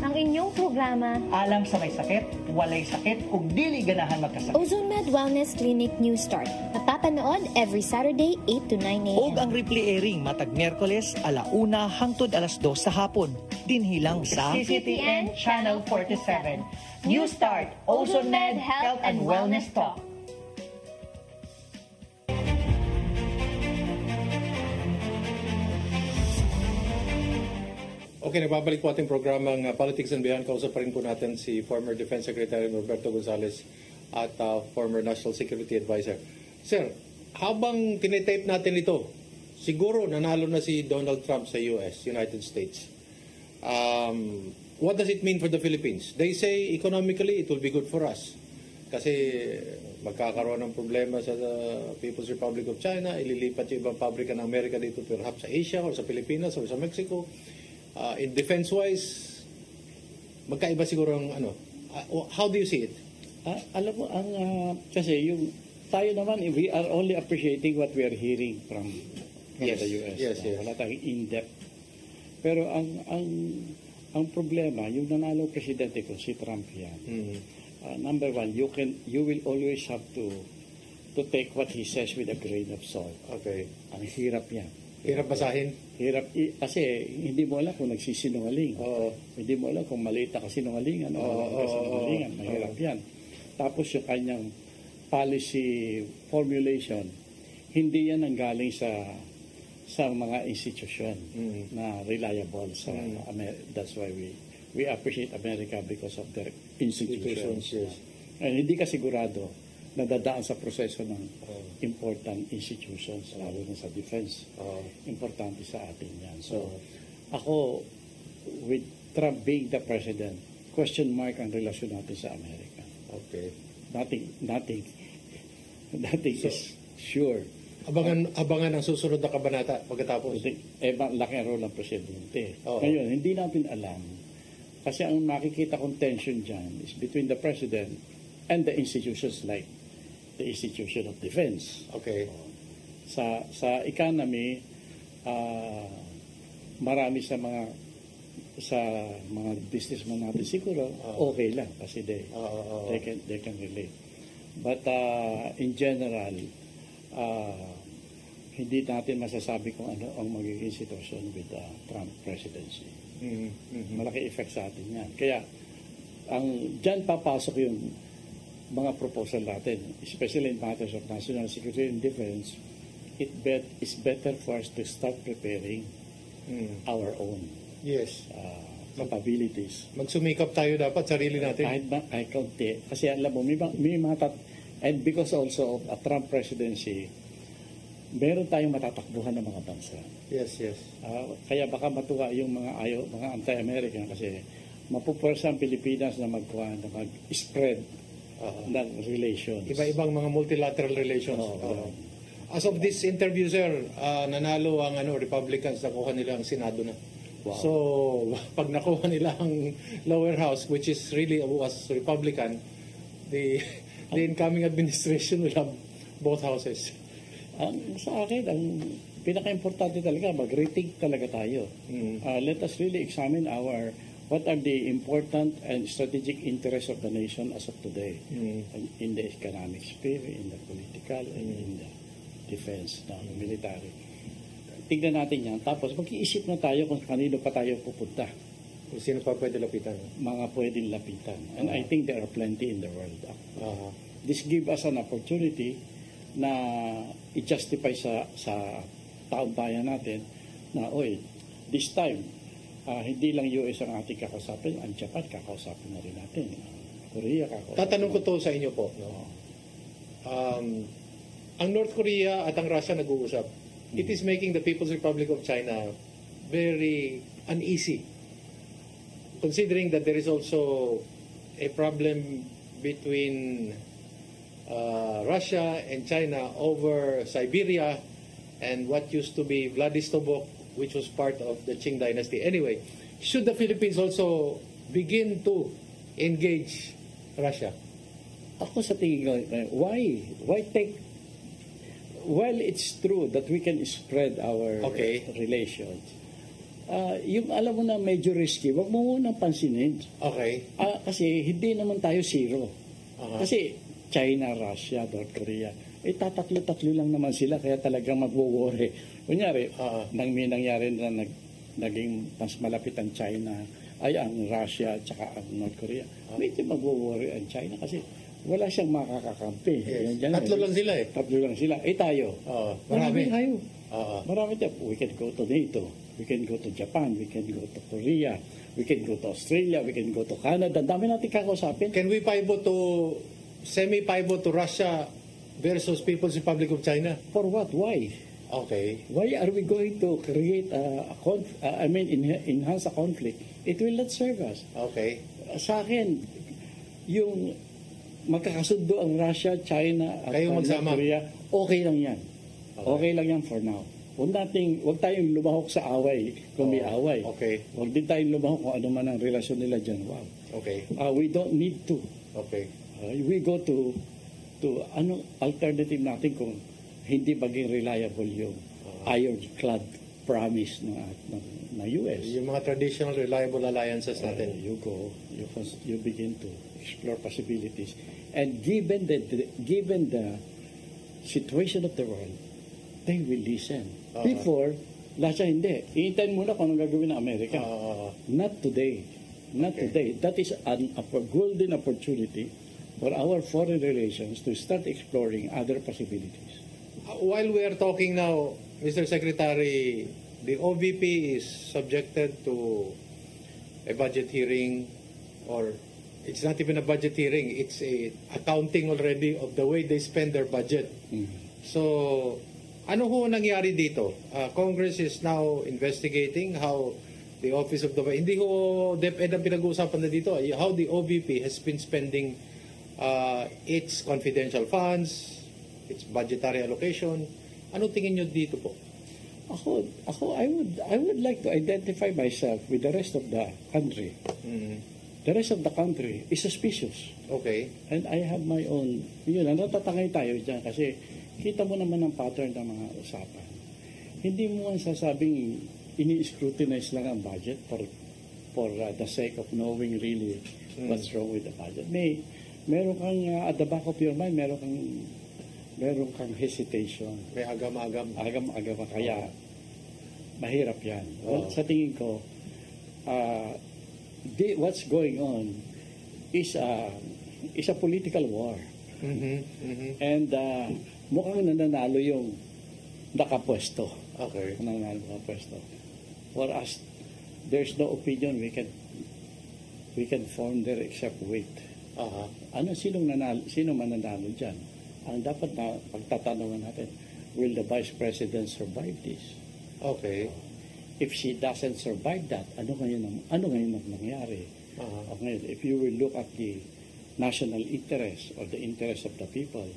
S10: Ang inyong programa,
S11: Alam sa may sakit, walay sakit, ug dili ganahan magkasakit.
S12: Ozone Med Wellness Clinic New Start. Napapanood every Saturday 8 to 9 a.m.
S11: Ug ang replay airing matag Miyerkules 1:00 hangtod 2:00 sa hapon. Dinhilang sa
S10: CCTN Channel 47. New Start, Ozone Med Health and Wellness Talk.
S9: Okay, nagbabalik po ating programang Politics and Beyond. Kausap pa rin po natin si former Defense Secretary Roberto Gonzales at former National Security Advisor. Sir, habang tinitape natin ito, siguro nanalo na si Donald Trump sa United States. What does it mean for the Philippines? They say economically it will be good for us. Kasi magkakaroon ng problema sa People's Republic of China, ililipat yung ibang pabrika ng Amerika dito perhaps sa Asia or sa Pilipinas or sa Mexico. In defense-wise, magkaiba siguro ang how do you see it?
S8: Alam mo, kasi yung tayo naman, we are only appreciating what we are hearing from
S9: Yes,
S8: the US.
S9: yes.
S8: Wala tayong in-depth. Pero ang problema, yung nanalo presidente ko, si Trump yan. Number one, you will always have to take what he says with a grain of salt.
S9: Okay.
S8: Ang hirap yan.
S9: Hirap basahin?
S8: Hirap, kasi hindi mo alam kung nagsisinungaling. Hindi mo alam kung maliit na kasinungalingan o kasinungalingan. Mahirap yan. Tapos yung kanyang policy formulation, hindi yan ang galing sa mga institusyon na reliable sa that's why we appreciate America because of their institutions.
S9: Yes.
S8: And hindi ka sigurado na dadaan sa proseso ng important institutions, lalo na sa defense. Importante sa atin yan. So, ako, with Trump being the president, question mark ang relasyon natin sa Amerika.
S9: Okay.
S8: Nothing is sure.
S9: Abangan ang susunod na kabanata pagkatapos.
S8: Laki ang role ng presidente. Ngayon, hindi natin alam. Kasi ang makikita kong tension dyan is between the president and the institutions like the institution of defense.
S9: Okay.
S8: Sa economy, marami sa mga businessman natin siguro okay lang kasi they can relate. But in general, hindi natin masasabi kung ano ang magiging sitwasyon with the Trump presidency. Malaki effect sa atin yan. Kaya dyan papasok yung mga proposal natin, especially in matters of national security and defense. It's better for us to start preparing our own capabilities.
S9: Magsumikap tayo dapat, sarili natin.
S8: Kahit kaunti. Kasi alam mo, may mga and because also of a Trump presidency, meron tayong matatakbuhan ng mga bansa.
S9: Yes.
S8: Kaya baka matuwa yung mga anti-American kasi mapupwersa ang Pilipinas na mag-spread ng relations.
S9: Iba-ibang mga multilateral relations. As of this interview, sir, nanalo ang Republicans, nakuha nila ang Senado na. Wow. So, pag nakuha nila ang lower house, which is really was Republican, the incoming administration will have both houses.
S8: Sa akin, ang pinaka-importante talaga, mag-rethink talaga tayo. Let us really examine what are the important and strategic interests of the nation as of today in the economic sphere, in the political, and in the defense, military. Tignan natin yan. Tapos mag-iisip na tayo kung kanino pa tayo pupunta.
S9: Kung sino pa pwede lapitan.
S8: Mga pwedeng lapitan. And I think there are plenty in the world. This gives us an opportunity na i-justify sa taong bayan natin na, this time, hindi lang US ang ating kakausapin, ang Japan kakausapin na rin natin. Korea kakausapin.
S9: Tatanong ko to sa inyo po. No? Ang North Korea at ang Russia nag-uusap. It is making the People's Republic of China very uneasy. Considering that there is also a problem between Russia and China over Siberia and what used to be Vladivostok, which was part of the Qing dynasty. Anyway, should the Philippines also begin to engage Russia?
S8: Ako sa tingin ko, why take, while it's true that we can spread our relations, yung alam mo na medyo risky, wag mo munang pansinin.
S9: Okay.
S8: Kasi hindi naman tayo zero. Kasi China, Russia, North Korea, tatatlo-tatlo lang naman sila, kaya talagang magwo-worry. Kunyari, nang may nangyari na naging mas malapit ang China, ang Russia, at saka ang North Korea. Medyo magwo-worry ang China kasi wala siyang makakakampi.
S9: Yes. Tatlo lang sila eh.
S8: Tatlo lang sila. Tayo. Marami tayo. Marami tayo. We can go to NATO. We can go to Japan. We can go to Korea. We can go to Australia. We can go to Canada. Dami natin kakausapin.
S9: Can we pivot to, semi-pivot to Russia versus People's Republic of China?
S8: For what? Why?
S9: Okay.
S8: Why are we going to create enhance a conflict? It will not serve us.
S9: Okay.
S8: Sa akin, yung magkakasundo ang Russia, China, at North Korea, okay lang yan. Okay lang yan for now. Huwag tayong lumahok sa away kung may away.
S9: Okay.
S8: Huwag din tayong lumahok kung ano man ang relasyon nila dyan. Wow.
S9: Okay.
S8: We don't need to.
S9: Okay.
S8: We go to alternative natin kung hindi maging reliable yung ironclad promise na US.
S9: Yung mga traditional reliable alliances natin.
S8: You begin to explore possibilities. And given the situation of the world, they will listen. Before, lahat hindi. Iintayin muna kung anong gagawin ng Amerika. Not today. Not today. That is a golden opportunity for our foreign relations to start exploring other possibilities.
S9: While we are talking now, Mr. Secretary, the OVP is subjected to a budget hearing, or it's not even a budget hearing, it's a accounting already of the way they spend their budget. So, ano ho nangyari dito? Congress is now investigating how the Office of the... Hindi ho DepEd ang pinag-uusapan na dito. How the OVP has been spending its confidential funds, its budgetary allocation. Ano tingin nyo dito po?
S8: Ako, I would like to identify myself with the rest of the country. The rest of the country is suspicious.
S9: Okay.
S8: And I have my own... natatangay tayo dyan kasi kita mo naman ang pattern ng mga usapan. Hindi mo man sasabing ini-scrutinize lang ang budget for the sake of knowing really what's wrong with the budget. Meron kang at the back of your mind, meron kang hesitation.
S9: May agam-agam.
S8: Agam-agam kaya mahirap yan. Well, sa tingin ko, what's going on is a political war. And mukhang nananalo yung nakapwesto.
S9: Okay.
S8: Nakapwesto. For us, there's no opinion we can form there except wait. Sino mananalo dyan? Ang dapat na pagtatanungan natin, will the Vice President survive this?
S9: Okay.
S8: If she doesn't survive that, ano ngayon ang nangyari? Ngayon, if you will look at the national interest or the interest of the people,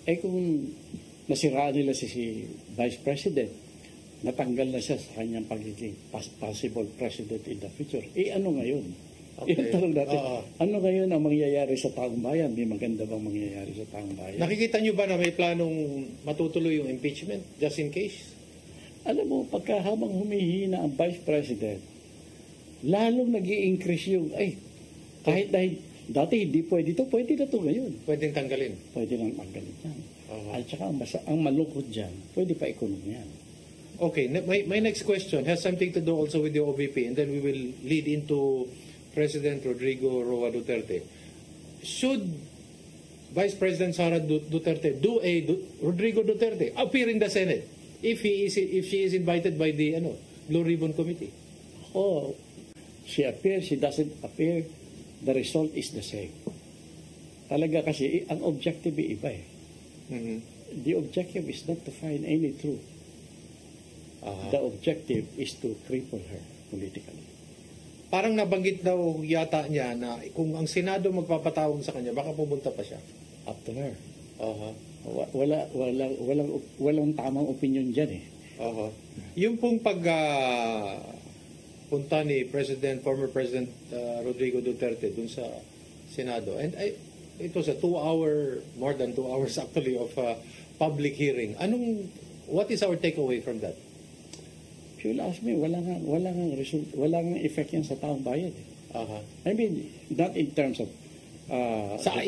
S8: kung nasiraan nila si Vice President, natanggal na siya sa kanyang pagiging possible president in the future, ano ngayon?
S9: Okay.
S8: Tanong natin, ano ngayon ang mangyayari sa taong bayan? May maganda bang mangyayari sa taong bayan?
S9: Nakikita nyo ba na may planong matutuloy yung impeachment just in case?
S8: Alam mo, habang humihina ang Vice President, lalong nag-i-increase yung, kahit dati hindi pwede na ito ngayon.
S9: Pwedeng tanggalin?
S8: Pwede lang tanggalin yan. At saka ang malungkot dyan, pwede pa ekonomiyan.
S9: Okay, my next question has something to do also with the OVP, and then we will lead into President Rodrigo Roa Duterte. Should Vice President Sara Duterte, Rodrigo Duterte, appear in the Senate if she is invited by the Blue Ribbon Committee?
S8: Oh, she appears, she doesn't appear, the result is the same. Talaga kasi, ang objective ay iba eh.
S9: Mm-hmm.
S8: The objective is not to find any truth. The objective is to cripple her politically.
S9: Parang nabanggit daw yata niya na kung ang Senado magpapatawag sa kanya, baka pumunta pa siya.
S8: Up to her. Walang tamang opinion dyan eh.
S9: Yung pong punta ni former President Rodrigo Duterte dun sa Senado, and it was a more than 2 hours actually of public hearing. What is our takeaway from that?
S8: If you ask me, walang result, walang effect yan sa taong bayan. I mean, not in terms of
S9: sa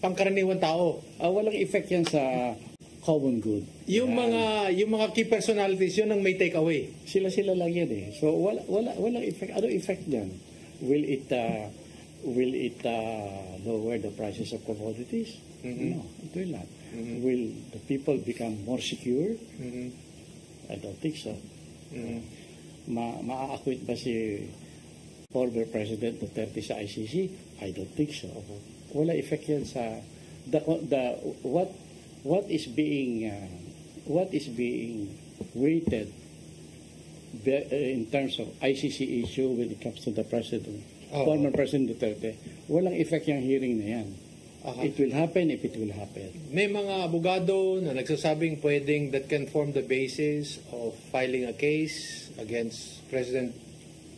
S9: pangkaraniwan tao.
S8: Walang effect yan sa common good.
S9: Yung mga key personalities, yun ang may takeaway.
S8: Sila lang yan eh. So walang effect. Ano effect niyan? Will it lower the prices of commodities? No, it will not. Will the people become more secure? I don't think so. Ma-acquit ba si former President Duterte sa ICC? I don't think so. Wala effect yan sa what is being weighted in terms of ICC issue when it comes to the president, former President Duterte. Walang effect yung hearing na yan. It will happen if it will happen.
S9: May mga abogado na nagsasabing that can form the basis of filing a case against President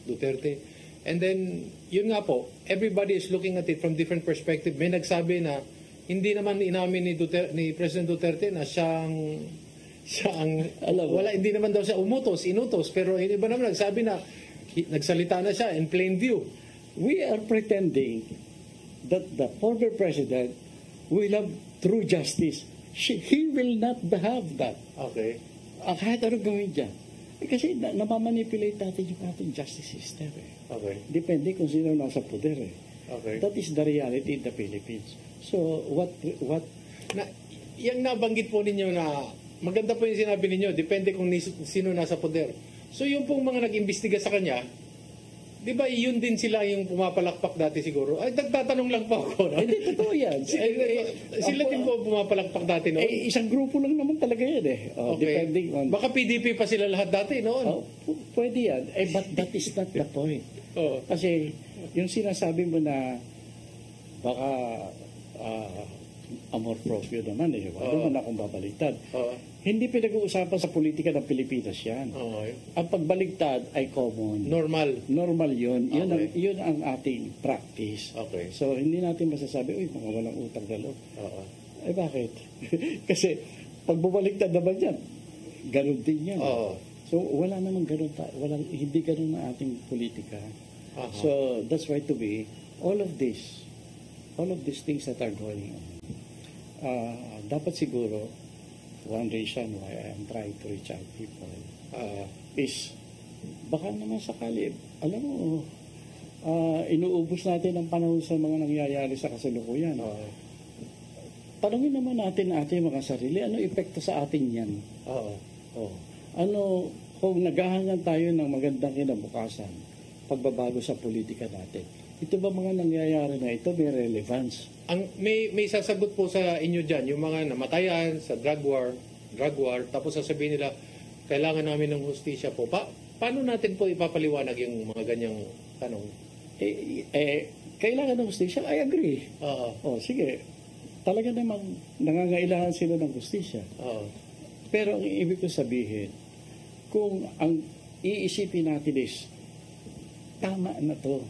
S9: Duterte. And then, yun nga po, everybody is looking at it from different perspective. May nagsabi na hindi naman inamin ni President Duterte na hindi naman daw siya inutos, pero yung iba naman nagsabi na nagsalita na siya in plain view.
S8: We are pretending that the former president will have true justice. He will not have that.
S9: Okay.
S8: Kahit ano gawin dyan. Kasi namamanipulate natin yung ating justice system.
S9: Okay.
S8: Depende kung sino nasa poder.
S9: Okay.
S8: That is the reality in the Philippines. So,
S9: yung nabanggit po ninyo na maganda po yung sinabi ninyo, depende kung sino nasa poder. So, yung pong mga nag-imbestiga sa kanya, di ba yun din sila yung pumapalakpak dati siguro? Ay, nagtatanong lang po ako. No?
S8: Hindi, totoo yan.
S9: Sila din po pumapalakpak dati noon?
S8: Isang grupo lang naman talaga yan eh.
S9: Okay. Baka PDP pa sila lahat dati noon?
S8: Pwede yan. But that is not the point. Kasi yung sinasabi mo na baka amor proprio naman eh. Ano man akong babaliktad. Hindi pinag-uusapan sa politika ng Pilipinas yan. Ang pagbaligtad ay common. Normal yun. Yun ang ating practice.
S9: Okay.
S8: So, hindi natin masasabi, mga walang utang na loob. Bakit? Kasi, pag bubaligtad naman yan, ganun din yan. So, wala naman ganun. Hindi ganun ang ating politika. So, that's why to me, all of these things that are going on, dapat siguro, one reason why I am trying to reach out people is baka naman sakali, alam mo, inuubos natin ang panahon sa mga nangyayari sa kasalukuyan. Tanungin naman natin mga sarili, ano epekto sa atin yan? Ano, kung naghahangan tayo ng magandang kinabukasan, pagbabago sa politika natin, ito ba mga nangyayari na ito may relevance?
S9: May sasagot po sa inyo dyan, yung mga namatayan sa drug war, tapos sasabihin nila, kailangan namin ng hustisya po. Paano natin po ipapaliwanag yung mga ganyang tanong?
S8: Kailangan ng hustisya? I agree. Sige. Talaga namang nangangailangan sila ng hustisya. Pero ang ibig ko sabihin, kung ang iisipin natin is, tama na to.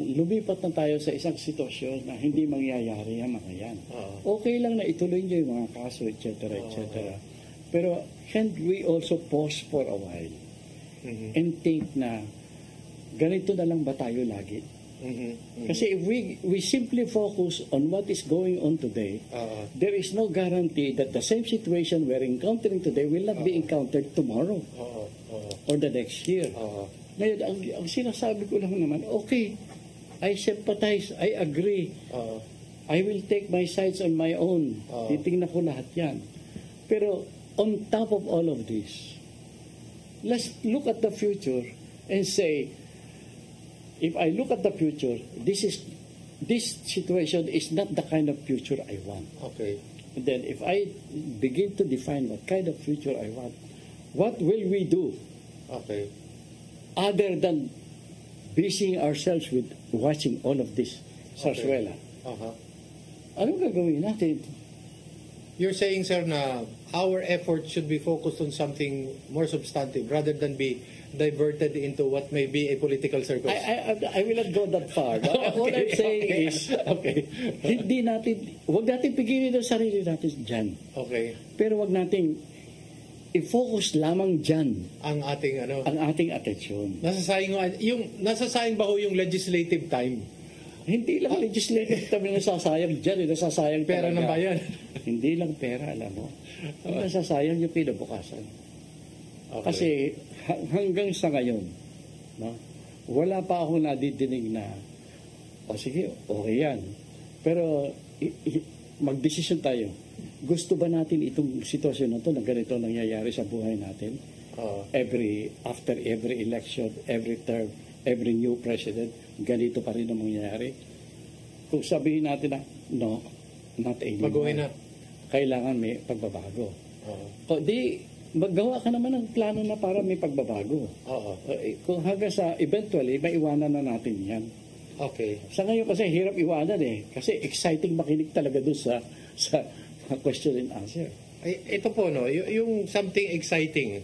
S8: Lumipat na tayo sa isang sitwasyon na hindi mangyayari ang mga yan. Okay lang na ituloy nyo yung mga kaso, etc. Pero can't we also pause for a while and think na ganito na lang ba tayo lagi? Kasi if we simply focus on what is going on today, there is no guarantee that the same situation we're encountering today will not be encountered tomorrow or the next year. Ngayon, ang sinasabi ko lang naman, okay, I sympathize, I agree. I will take my sides on my own. Titingnan ko lahat yan. Pero on top of all of this, let's look at the future and say, if I look at the future, this situation is not the kind of future I want.
S9: Okay.
S8: And then if I begin to define what kind of future I want, what will we do?
S9: Okay.
S8: Other than busying ourselves with watching all of this sarsuela. Anong gagawin natin?
S9: You're saying, sir, na our effort should be focused on something more substantive rather than be diverted into what may be a political circus.
S8: I will not go that far. What I'm saying is, wag natin pigilin ang sarili natin dyan.
S9: Okay.
S8: Pero wag nating i-focus lamang dyan
S9: ang ating
S8: atensyon.
S9: Nasasayang ba ho yung legislative time?
S8: Hindi lang legislative time na nasasayang dyan, nasasayang
S9: pera ng bayan.
S8: Hindi lang pera, alam mo. Ang nasasayang yung pinabukasan. Okay. Kasi hanggang sa ngayon, no, wala pa ako nadidinig na, sige, okay yan. Pero magdesisyon tayo. Gusto ba natin itong sitwasyon na ito na ganito nangyayari sa buhay natin? After every election, every term, every new president, ganito pa rin ang mangyayari. Kung sabihin natin na, no, not anymore.
S9: Baguhin na.
S8: Kailangan may pagbabago. Di, maggawa ka naman ng plano na para may pagbabago. Kung hanggang sa eventually, maiwanan na natin yan.
S9: Okay.
S8: Sa ngayon kasi, hirap iwanan eh. Kasi exciting makinig talaga doon sa question and answer.
S9: Ito po, no, yung something exciting.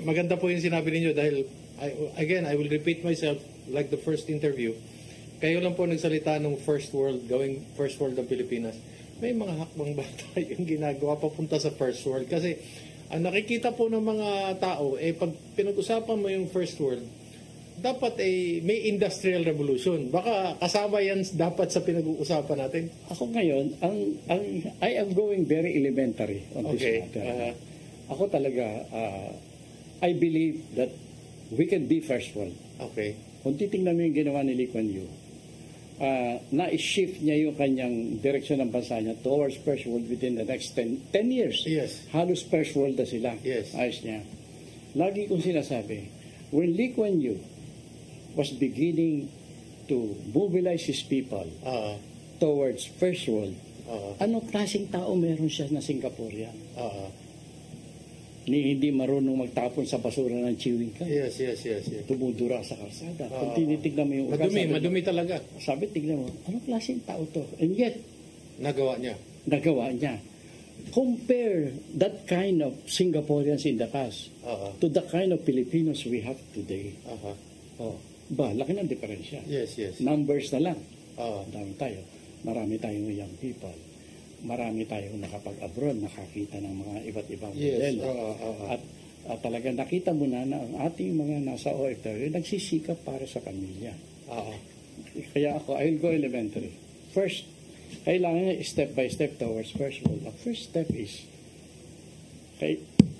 S9: Maganda po yung sinabi ninyo dahil, again, I will repeat myself like the first interview. Kayo lang po nagsalita ng first world ng Pilipinas. May mga hakbang ba tayong ginagawa papunta sa first world? Kasi ang nakikita po ng mga tao, pag pinag-usapan mo yung first world, dapat may industrial revolution. Baka kasama yan dapat sa pinag-uusapan natin.
S8: Ako ngayon, I am going very elementary on this matter. Ako talaga, I believe that we can be first world.
S9: Okay.
S8: Kung titingnan mo yung ginawa ni Lee Kuan Yew, na-shift niya yung kanyang direksyon ng bansa niya towards first world within the next 10 years.
S9: Yes.
S8: Halos first world na sila.
S9: Yes.
S8: Ayos niya. Lagi kong sinasabi, when Lee Kuan Yew was beginning to mobilize his people towards first world, anong klaseng tao meron siya na Singaporean? Hindi marunong magtapon sa basura ng chewing gum.
S9: Yes.
S8: Tumudura sa kalsada. Kung tinitignan mo yung
S9: madumi talaga.
S8: Sabi, tignan mo, anong klaseng tao to? And yet,
S9: nagawa niya. Compare that kind of Singaporeans in the past to the kind of Filipinos we have today. Laki ng diferensya. Yes.
S8: Numbers na lang. Dami tayo. Marami tayong young people. Marami tayong nakapag-abroad, nakakita ng mga iba't ibang model. At talaga nakita mo na ang ating mga nasa OFW nagsisikap para sa pamilya. Kaya ako, I'll go elementary. First, kailangan step by step towards first world. The first step is,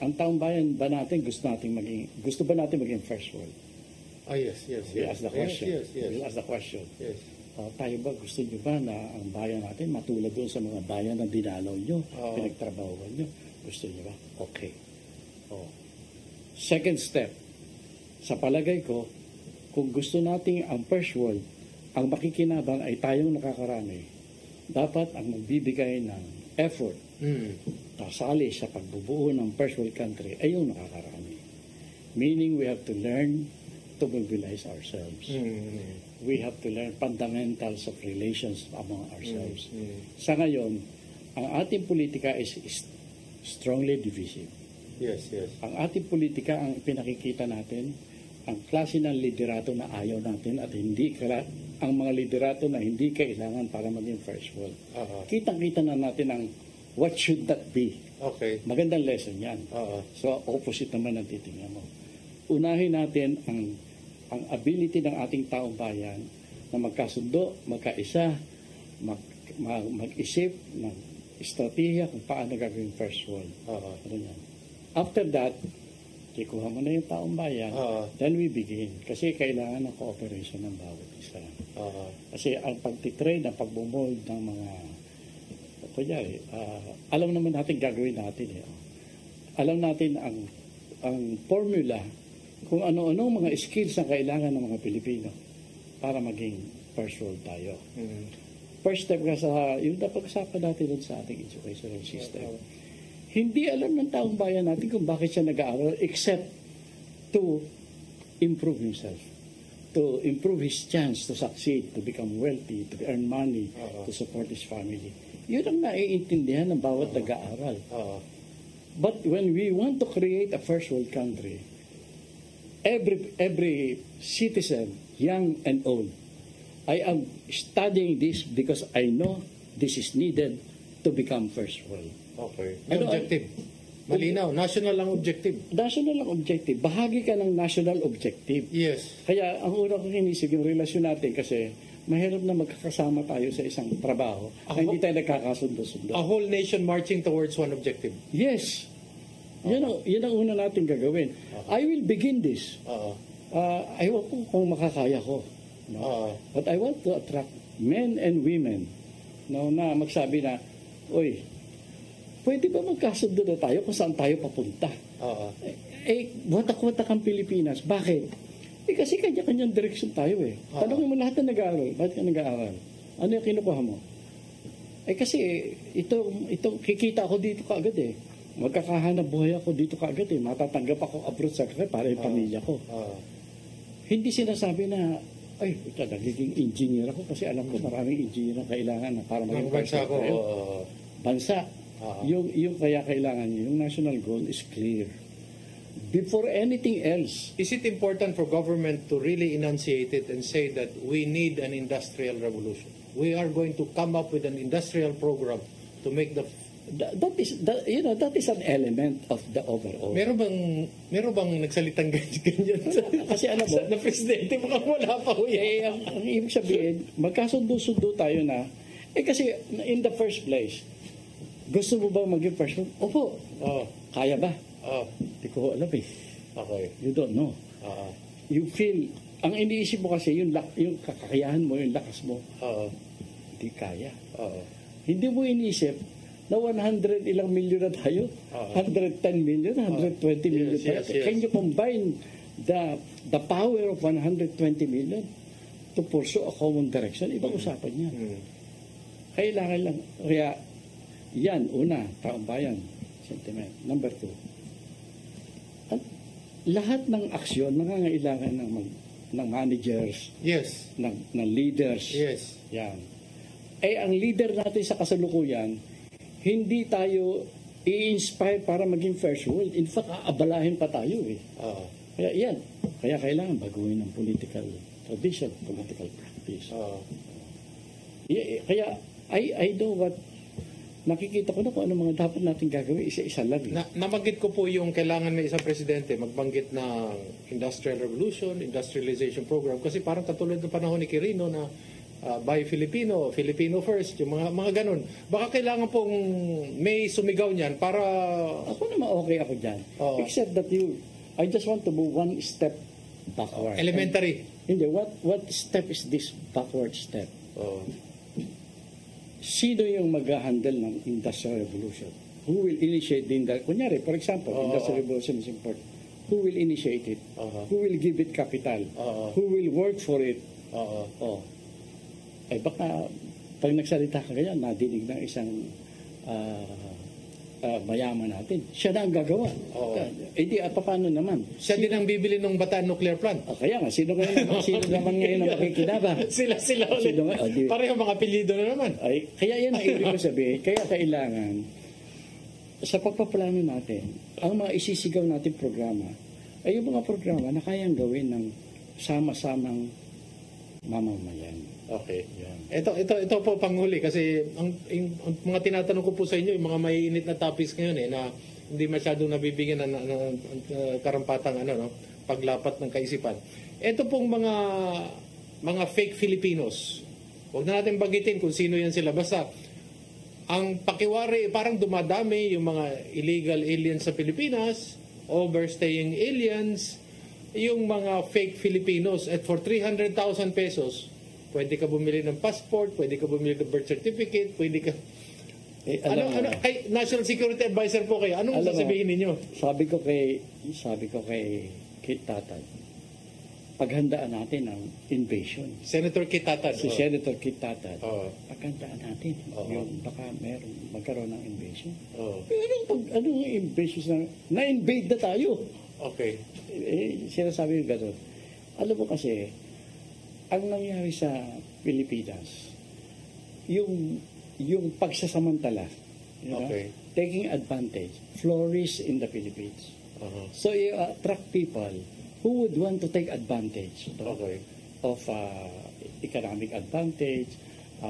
S8: ang taong bayan ba natin gusto ba natin maging first world?
S9: Yes.
S8: We'll ask the question.
S9: Yes.
S8: We'll ask the question.
S9: Yes.
S8: Tayo ba, gusto nyo ba na ang bayan natin matulad doon sa mga bayan na dinalaw nyo, pinagtrabahuan nyo? Gusto nyo ba? Okay. Second step, sa palagay ko, kung gusto natin ang first world, ang makikinabang ay tayong nakakarami, dapat ang magbibigay ng effort, kasali sa pagbubuo ng first world country ay yung nakakarami. Meaning we have to learn to mobilize ourselves. We have to learn fundamentals of relations among ourselves. Sa ngayon, ang ating politika is strongly divisive.
S9: Yes.
S8: Ang ating politika, ang pinakikita natin, ang klase ng liderato na ayaw natin at ang mga liderato na hindi kailangan para maging first world. Kitang-kita na natin ang what should that be.
S9: Okay.
S8: Magandang lesson yan. So, opposite naman ang titingnan mo. Unahin natin ang ability ng ating taong bayan na magkasundo, magkaisa, mag-isip ng estratehiya kung paano gagawin first world. After that, ikuha mo na yung taong bayan, then we begin. Kasi kailangan ng cooperation ng bawat isa. Kasi ang pagtitrain, ang pagbumold ng mga, kunyari, alam naman natin gagawin natin. Alam natin ang formula kung ano-ano mga skills na kailangan ng mga Pilipino para maging first world tayo. First step ka sa, yung napag-usapan natin dun sa ating educational system. Hindi alam ng taong bayan natin kung bakit siya nag-aaral except to improve himself, to improve his chance to succeed, to become wealthy, to earn money, to support his family. Yun ang naiintindihan ng bawat nag-aaral. But when we want to create a first world country, every citizen, young and old, I am studying this because I know this is needed to become first world.
S9: Okay. Yung objective. Malinaw. National ang objective.
S8: National ang objective. Bahagi ka ng national objective.
S9: Yes.
S8: Kaya ang una kong inisip yung relasyon natin kasi mahirap na magkakasama tayo sa isang trabaho na hindi tayo nagkakasundo-sundo.
S9: A whole nation marching towards one objective.
S8: Yes. Yun ang una natin gagawin. I will begin this. Ayaw ko kung makakaya ko. No? But I want to attract men and women na magsabi na, oy, pwede ba magkasundo na tayo kung saan tayo papunta? Watak-watak ang Pilipinas. Bakit? Kasi kanya-kanyang direksyon tayo eh. Tanongin mo lahat na nag-aaral. Bakit ka nag-aaral? Ano yung kinukuha mo? Kasi ito kikita ako dito kaagad eh. Magkakahanap buhay ako dito kaagad eh. Matatanggap ako abroad sa kanya para yung pamilya ko. Hindi sinasabi na, ay, nagiging engineer ako kasi alam ko maraming engineer ang kailangan para maging bansa ko. Bansa. Yung kaya kailangan niyo, yung national goal is clear. Before anything else.
S9: Is it important for government to really enunciate it and say that we need an industrial revolution? We are going to come up with an industrial program to make
S8: that is an element of the overall.
S9: Meron bang nagsalitang ganyan?
S8: Kasi alam mo,
S9: na presidente mukhang wala pa ho yan.
S8: Ang ibig sabihin, magkasundo-sundo tayo na, kasi in the first place, gusto mo ba maging first world? Opo. Kaya ba? Hindi ko alam eh.
S9: Okay.
S8: You don't know. You feel, ang iniisip mo kasi, yung kakayahan mo, yung lakas mo, hindi kaya. Hindi mo iniisip na 100 ilang milyon na tayo, 110 million, 120 million tayo. Can you combine the power of 120 million to pursue a common direction? Ibang usapan yan. Kailangan lang, kaya yan, una, taong bayan, sentiment. Number 2, lahat ng aksyon nangangailangan ng managers, ng leaders. Yan. Ang leader natin sa kasalukuyan, hindi tayo i-inspire para maging first world. In fact, aabalahin pa tayo eh. Kaya yan. Kaya kailangan baguhin ng political tradition, political practice. Kaya I know what nakikita ko na kung ano mga dapat natin gagawin, isa-isa lang.
S9: Nabanggit ko po yung kailangan may isang presidente magbanggit ng Industrial Revolution, Industrialization Program, kasi parang katulad ng panahon ni Quirino na by Filipino, Filipino first, yung mga ganun. Baka kailangan pong may sumigaw niyan para...
S8: Ako naman okay ako dyan. Except that I just want to move one step backward.
S9: Elementary.
S8: Hindi, what step is this backward step? Sino yung mag-handle ng Industrial Revolution? Who will initiate the kunyari, for example, Industrial Revolution is important. Who will initiate it? Who will give it capital? Who will work for it? Baka pag nagsalita ka ganyan, nadinig ng isang mayaman natin. Siya na ang gagawa. Paano naman?
S9: Siya din ang bibili ng Bataan Nuclear Plant.
S8: Kaya nga, sino naman ngayon ang makikinabang?
S9: Sila. Pareho mga apelyido na naman.
S8: Kaya yan ang ibig ko sabihin. Kaya kailangan, sa pagpaplano natin, ang mga isisigaw natin programa, ay yung mga programa na kayang gawin ng sama-samang mamamayan.
S9: Okay. Ito po panghuli kasi ang mga tinatanong ko po sa inyo, yung mga maiinit na topics ngayon na hindi masyadong nabibigyan ng karampatang paglapat ng kaisipan. Ito pong mga fake Filipinos. Huwag na natin bagitin kung sino yan sila. Basta ang pakiwari parang dumadami yung mga illegal aliens sa Pilipinas, overstaying aliens, yung mga fake Filipinos, at for 300,000 pesos Pwede ka bumili ng passport, pwede ka bumili ng birth certificate, pwede ka... kay National Security Advisor po kayo, anong sasabihin ninyo?
S8: Sabi ko kay Kit Tatad, paghandaan natin ang invasion.
S9: Senator Kit Tatad.
S8: Si Senator Kit Tatad.
S9: Paghandaan
S8: natin. Yung baka magkaroon ng invasion.
S9: Pero
S8: anong invasion na-invade na tayo.
S9: Okay.
S8: Sinasabi yung gano'n. Alam mo kasi, ang nangyari sa Pilipinas, yung pagsasamantala, taking advantage, flourish in the Philippines. So you attract people who would want to take advantage of economic advantage.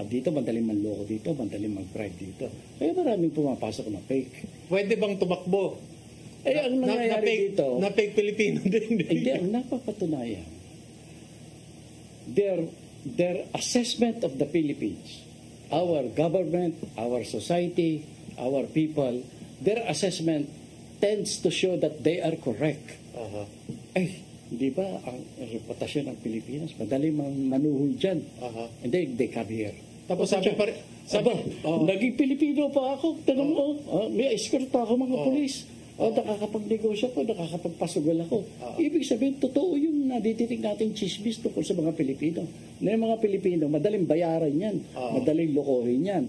S8: Dito madaling manloko dito, madaling mag-bribe dito. Kaya maraming pumapasok na fake.
S9: Pwede bang tumakbo?
S8: Ang nangyayari dito,
S9: na fake Pilipino din.
S8: Hindi, ang napapatunayan, their assessment of the Philippines, our government, our society, our people, their assessment tends to show that they are correct. Di ba, ang reputasyon ng Pilipinas, madali manuhol dyan. And they come here.
S9: Tapos sabi,
S8: naging Pilipino pa ako. Tanong mo, may escort pa ako mga polis. Nakakapagnegosyo ko, nakakapagpasugal ako. Ibig sabihin, totoo yung nadititig natin chismis tungkol sa mga Pilipino. Na yung mga Pilipino, madaling bayaran yan, madaling lokohin yan.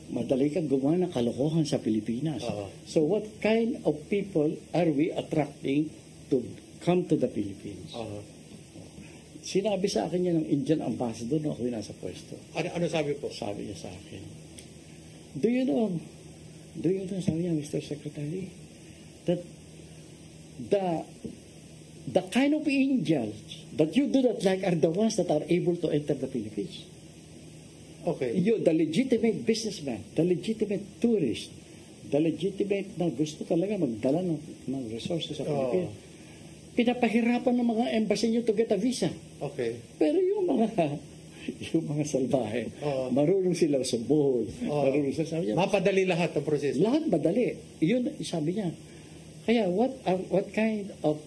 S8: Madali kang gumawa ng kalokohan sa Pilipinas. So what kind of people are we attracting to come to the Philippines? Sinabi sa akin yan ng Indian ambassador nung ako nasa pwesto.
S9: Ano sabi po?
S8: Sabi niya sa akin, Do you know, sabi niya, Mr. Secretary, that the kind of Indians that you do not like are the ones that are able to enter the Philippines.
S9: Okay.
S8: The legitimate businessman, the legitimate tourist, the legitimate na gusto talaga magdala ng resources sa Pilipinas. Pinapahirapan ng mga embassy nyo to get a visa.
S9: Okay.
S8: Pero yung mga salbahe, marunong sila sumbuhol. Marunong sila, sabi niya,
S9: mapadali lahat ang proseso.
S8: Lahat madali. Yun, sabi niya. Kaya what kind of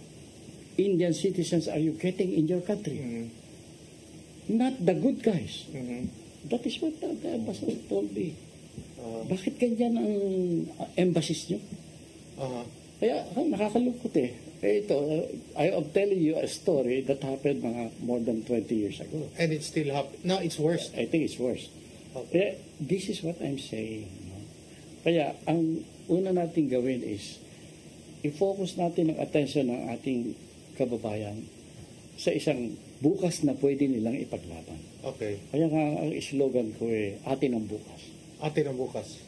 S8: Indian citizens are you getting in your country? Not the good guys. That is what the ambassador told me. Bakit ganyan ang embassies nyo? Kaya nakakalungkot eh. Ito, I am telling you a story that happened more than 20 years ago.
S9: And it still happened. Now it's worse.
S8: I think it's worse. Kaya, this is what I'm saying. Kaya, ang una natin gawin is, i-focus natin ang attention ng ating kababayan sa isang bukas na pwede nilang ipaglaban.
S9: Okay.
S8: Kaya nga, ang slogan ko atin ang bukas.
S9: Atin ang bukas.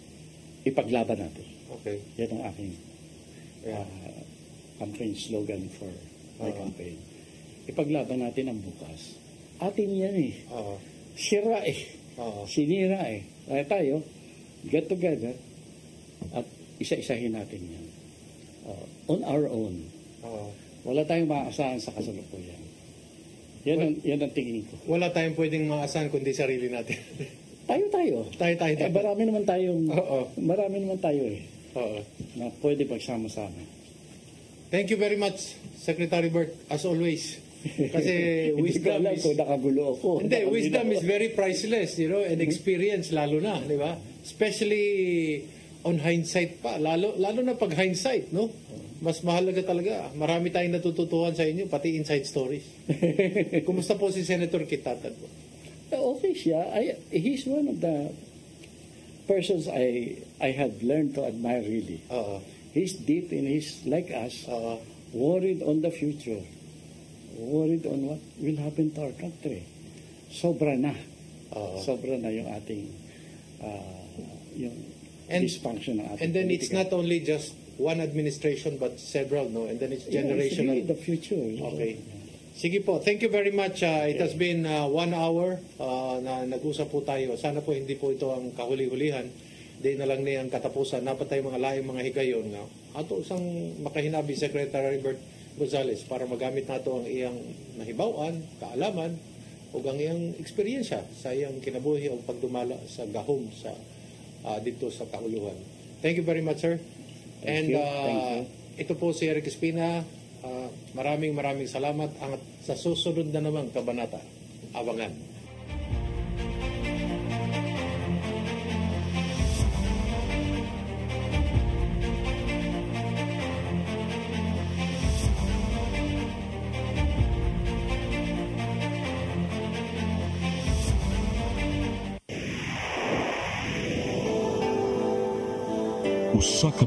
S8: Ipaglaban natin.
S9: Okay.
S8: Yan ang aking campaign slogan for my campaign. Ipaglaban natin ang bukas. Atin yan Sira Sinira Kaya tayo, get together, at isa-isahin natin yan. On our own. Wala tayong maaasahan sa kasalukuyan. Yan ang tingin ko.
S9: Wala tayong pwedeng maasahan kundi sarili natin.
S8: Tayo. Marami naman tayo na pwede pagsama-sama.
S9: Thank you very much, Secretary Bert, as always. Kasi wisdom is...
S8: nakagulo ako.
S9: Hindi, wisdom is very priceless, and experience lalo na, di ba? Especially on hindsight pa. Lalo na pag hindsight, no? Mas mahalaga talaga. Marami tayong natututuhan sa inyo, pati inside stories. Kumusta po si Senator Kit Tatad po?
S8: Okay siya. He's one of the persons I have learned to admire really. He's deep in like us, worried on the future. Worried on what will happen to our country. Sobra na yung ating yung dysfunction ng ating
S9: And then
S8: politika.
S9: It's not only just one administration but several, no? And then it's generational.
S8: It's really the future.
S9: Okay. Sige po. Thank you very much. It has been 1 hour na nag-usap po tayo. Sana po hindi po ito ang kahuli-hulihan. Di na lang niyang katapusan. Dapat tayo mga laing mga higayon nga. Ato isang makahinabi Secretary Bert Gonzales para magamit nato ang iyang nahibawan, kaalaman, o ang iyang eksperyensya sa iyang kinabuhi o pagdumala sa gahom sa dito sa kauluhan. Thank you very much, sir.
S8: Thank you.
S9: Ito po si Eric Espina. Maraming salamat. At sa susunod na naman kabanata, abangan.
S1: usa ka